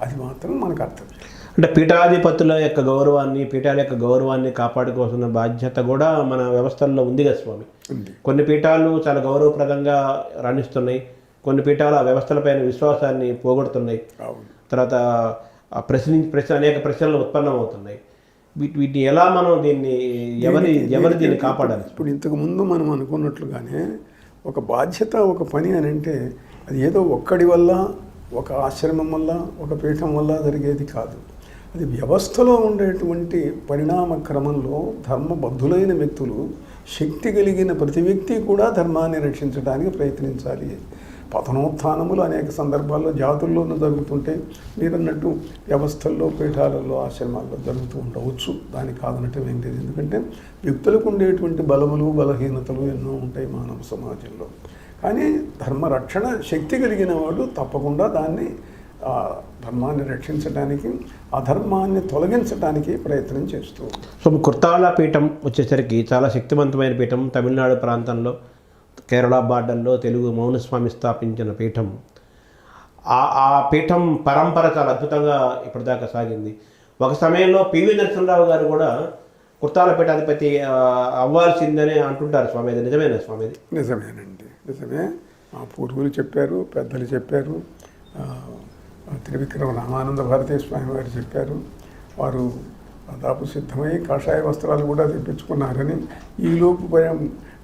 అది మాత్రం మన కర్తవ్యం. అంటే పీఠాధిపతుల యొక్క గౌరవాన్ని, పీఠాల యొక్క గౌరవాన్ని కాపాడుకోవాల్సిన బాధ్యత కూడా మన వ్యవస్థల్లో ఉంది కదా స్వామి. కొన్ని పీఠాలు చాలా గౌరవప్రదంగా రాణిస్తున్నాయి, కొన్ని పీఠాలు ఆ వ్యవస్థలపైన విశ్వాసాన్ని పోగొడుతున్నాయి. తర్వాత అనేక ప్రశ్నలు ఉత్పన్నం అవుతున్నాయి. వీటిని ఎలా మనం ఎవరు దీన్ని కాపాడాలి? ఇప్పుడు ఇంతకుముందు మనం అనుకున్నట్లుగానే ఒక బాధ్యత, ఒక పని అని అంటే అది ఏదో ఒక్కడి వల్ల, ఒక ఆశ్రమం వల్ల, ఒక పీఠం వల్ల జరిగేది కాదు. అది వ్యవస్థలో ఉండేటువంటి పరిణామ క్రమంలో ధర్మబద్ధులైన వ్యక్తులు, శక్తి కలిగిన ప్రతి వ్యక్తి కూడా ధర్మాన్ని రక్షించడానికి ప్రయత్నించాలి. పతనోత్థానములు అనేక సందర్భాల్లో జాతుల్లోనూ జరుగుతుంటే, మీరన్నట్టు వ్యవస్థల్లో, పీఠాలలో, ఆశ్రమాల్లో జరుగుతూ ఉండవచ్చు. దానికి కాదనటం ఏం లేదు. ఎందుకంటే వ్యక్తులకు ఉండేటువంటి బలములు, బలహీనతలు ఎన్నో ఉంటాయి మానవ సమాజంలో. కానీ ధర్మరక్షణ శక్తి కలిగిన వాడు తప్పకుండా దాన్ని ధర్మాన్ని రక్షించడానికి, అధర్మాన్ని తొలగించడానికి ప్రయత్నం చేస్తూ. సో కుర్తాళ పీఠం వచ్చేసరికి చాలా శక్తివంతమైన పీఠం. తమిళనాడు ప్రాంతంలో, కేరళ బార్డర్లో తెలుగు మౌనస్వామి స్థాపించిన పీఠం. ఆ పీఠం పరంపర చాలా అద్భుతంగా ఇప్పటిదాకా సాగింది. ఒక సమయంలో పివి నరసింహరావు గారు కూడా కుర్తాళ పీఠాధిపతి అవ్వాల్సిందని అంటుంటారు స్వామి. అది నిజమేనా స్వామి? నిజమేనండి, నిజమే. మా పూర్వులు చెప్పారు, పెద్దలు చెప్పారు, త్రివిక్రమ రామానంద భారతీ స్వామి వారు చెప్పారు. వారు దాదాపు సిద్ధమై కాషాయ వస్త్రాలు కూడా తెప్పించుకున్నారని, ఈలోపు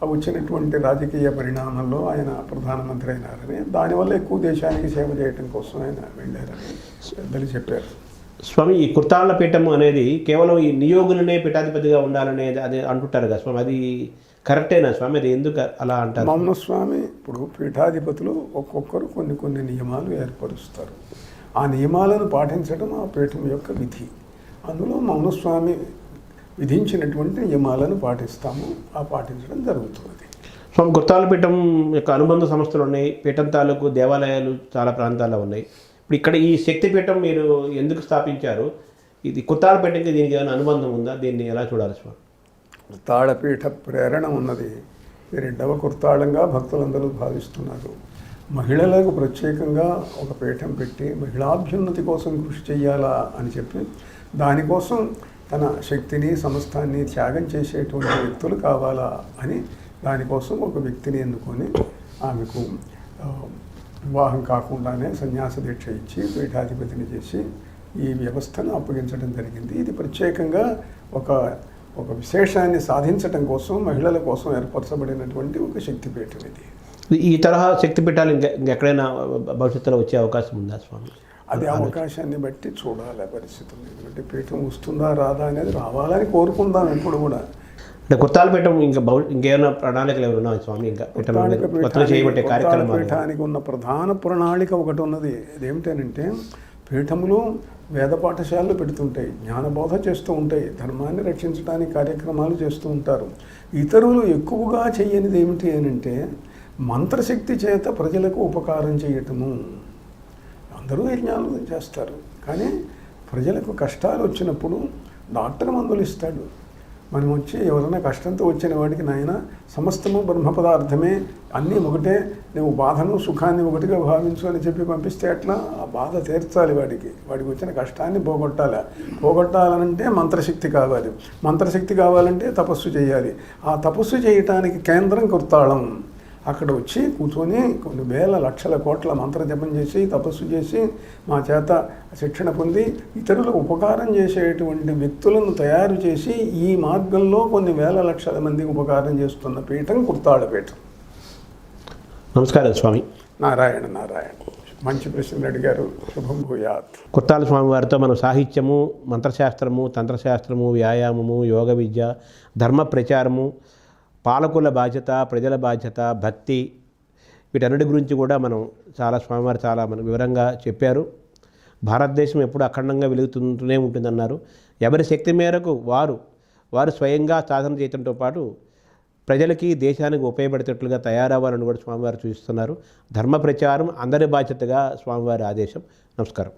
వచ్చినటువంటి రాజకీయ పరిణామంలో ఆయన ప్రధానమంత్రి అయినారని, దానివల్ల ఎక్కువ దేశానికి సేవ చేయటం కోసం ఆయన వెళ్ళారని పెద్దలు చెప్పారు. స్వామి, ఈ కుర్తాళ్ళ పీఠం అనేది కేవలం ఈ నియోగులనే పీఠాధిపతిగా ఉండాలనేది అది అంటుంటారు కదా స్వామి, అది కరెక్టేనా స్వామి? అది ఎందుకు అలా అంటారు? మౌనస్వామి ఇప్పుడు పీఠాధిపతులు ఒక్కొక్కరు కొన్ని నియమాలు ఏర్పరుస్తారు. ఆ నియమాలను పాటించడం ఆ పీఠం యొక్క విధి. అందులో మౌనస్వామి విధించినటువంటి నియమాలను పాటిస్తాము, పాటించడం జరుగుతున్నది. స్వామి, కుర్తాళ్ళ పీఠం యొక్క అనుబంధ సంస్థలు ఉన్నాయి, పీఠం తాలూకు దేవాలయాలు చాలా ప్రాంతాల్లో ఉన్నాయి. ఇప్పుడు ఇక్కడ ఈ శక్తిపీఠం మీరు ఎందుకు స్థాపించారు? ఇది కుర్తాళ్ళ పీఠంకి దీనికి ఏమైనా అనుబంధం ఉందా? దీన్ని ఎలా చూడాలి స్వామి? కుర్తాళపీఠ ప్రేరణ ఉన్నది. ఇది రెండవ కుర్తాళంగా భక్తులందరూ భావిస్తున్నారు. మహిళలకు ప్రత్యేకంగా ఒక పీఠం పెట్టి మహిళాభ్యున్నతి కోసం కృషి చేయాలా అని చెప్పి, దానికోసం తన శక్తిని, సమస్తాన్ని త్యాగం చేసేటువంటి వ్యక్తులు కావాలా అని దానికోసం ఒక వ్యక్తిని ఎన్నుకొని ఆమెకు వివాహం కాకుండానే సన్యాస దీక్ష ఇచ్చి పీఠాధిపతిని చేసి ఈ వ్యవస్థను అప్పగించడం జరిగింది. ఇది ప్రత్యేకంగా ఒక విశేషాన్ని సాధించడం కోసం, మహిళల కోసం ఏర్పరచబడినటువంటి ఒక శక్తిపీఠం ఇది. ఈ తరహా శక్తిపీఠాలు ఇంకెక్కడైనా భవిష్యత్తులో వచ్చే అవకాశం ఉందా స్వామి? అది అవకాశాన్ని బట్టి చూడాలి పరిస్థితులు. ఎందుకంటే పీఠం వస్తుందా రాదా అనేది రావాలని కోరుకుందాం ఎప్పుడు కూడా. అంటే కుర్తాలపీఠం ఇంకా ఇంకేమైనా ప్రణాళికలు ఏమైనా ఉన్నాయి స్వామి? ఇంకా కొత్తగా చేయబట్టే కార్యక్రమాలు పీఠానికి ఉన్న ప్రధాన ప్రణాళిక ఒకటి ఉన్నది. అదేమిటంటే పీఠములు వేద పాఠశాలలు పెడుతుంటాయి, జ్ఞానబోధ చేస్తూ ఉంటాయి, ధర్మాన్ని రక్షించడానికి కార్యక్రమాలు చేస్తూ ఉంటారు. ఇతరులు ఎక్కువగా చేయనిది ఏమిటి అంటే మంత్రశక్తి చేత ప్రజలకు ఉపకారం చేయటము. అందరూ యజ్ఞాలు చేస్తారు, కానీ ప్రజలకు కష్టాలు వచ్చినప్పుడు డాక్టర్ మందులు ఇస్తాడు. మనం వచ్చి ఎవరైనా కష్టంతో వచ్చిన వాడికి నాయన సమస్తము బ్రహ్మ పదార్థమే, అన్నీ ఒకటే, నువ్వు బాధను సుఖాన్ని ఒకటిగా భావించు అని చెప్పి పంపిస్తే అట్లా ఆ బాధ తీర్చాలి. వాడికి వచ్చిన కష్టాన్ని పోగొట్టాలనంటే మంత్రశక్తి కావాలి. మంత్రశక్తి కావాలంటే తపస్సు చేయాలి. ఆ తపస్సు చేయటానికి కేంద్రం కుర్తాళం. అక్కడ వచ్చి కూర్చొని కొన్ని వేల లక్షల కోట్ల మంత్ర జపం చేసి తపస్సు చేసి మా చేత శిక్షణ పొంది ఇతరులకు ఉపకారం చేసేటువంటి వ్యక్తులను తయారు చేసి ఈ మార్గంలో కొన్ని వేల లక్షల మందికి ఉపకారం చేస్తున్న పీఠం కుర్తాళపీఠం. నమస్కారం స్వామి. నారాయణ. మంచి ప్రశ్నలు అడిగారు. శుభం భూయాత్. కుర్తాల స్వామి వారితో మనం సాహిత్యము, మంత్రశాస్త్రము, తంత్రశాస్త్రము, వ్యాయామము, యోగ విద్య, ధర్మ ప్రచారము, పాలకుల బాధ్యత, ప్రజల బాధ్యత, భక్తి, వీటన్నిటి గురించి కూడా మనం స్వామివారు చాలా మనకు వివరంగా చెప్పారు. భారతదేశం ఎప్పుడు అఖండంగా వెలుగుతూనే ఉంటుందన్నారు. ఎవరి శక్తి మేరకు వారు స్వయంగా సాధన చేయడంతో పాటు ప్రజలకి, దేశానికి ఉపయోగపడేటట్లుగా తయారవ్వాలని కూడా స్వామివారు సూచిస్తున్నారు. ధర్మ ప్రచారం అందరి బాధ్యతగా స్వామివారి ఆదేశం. నమస్కారం.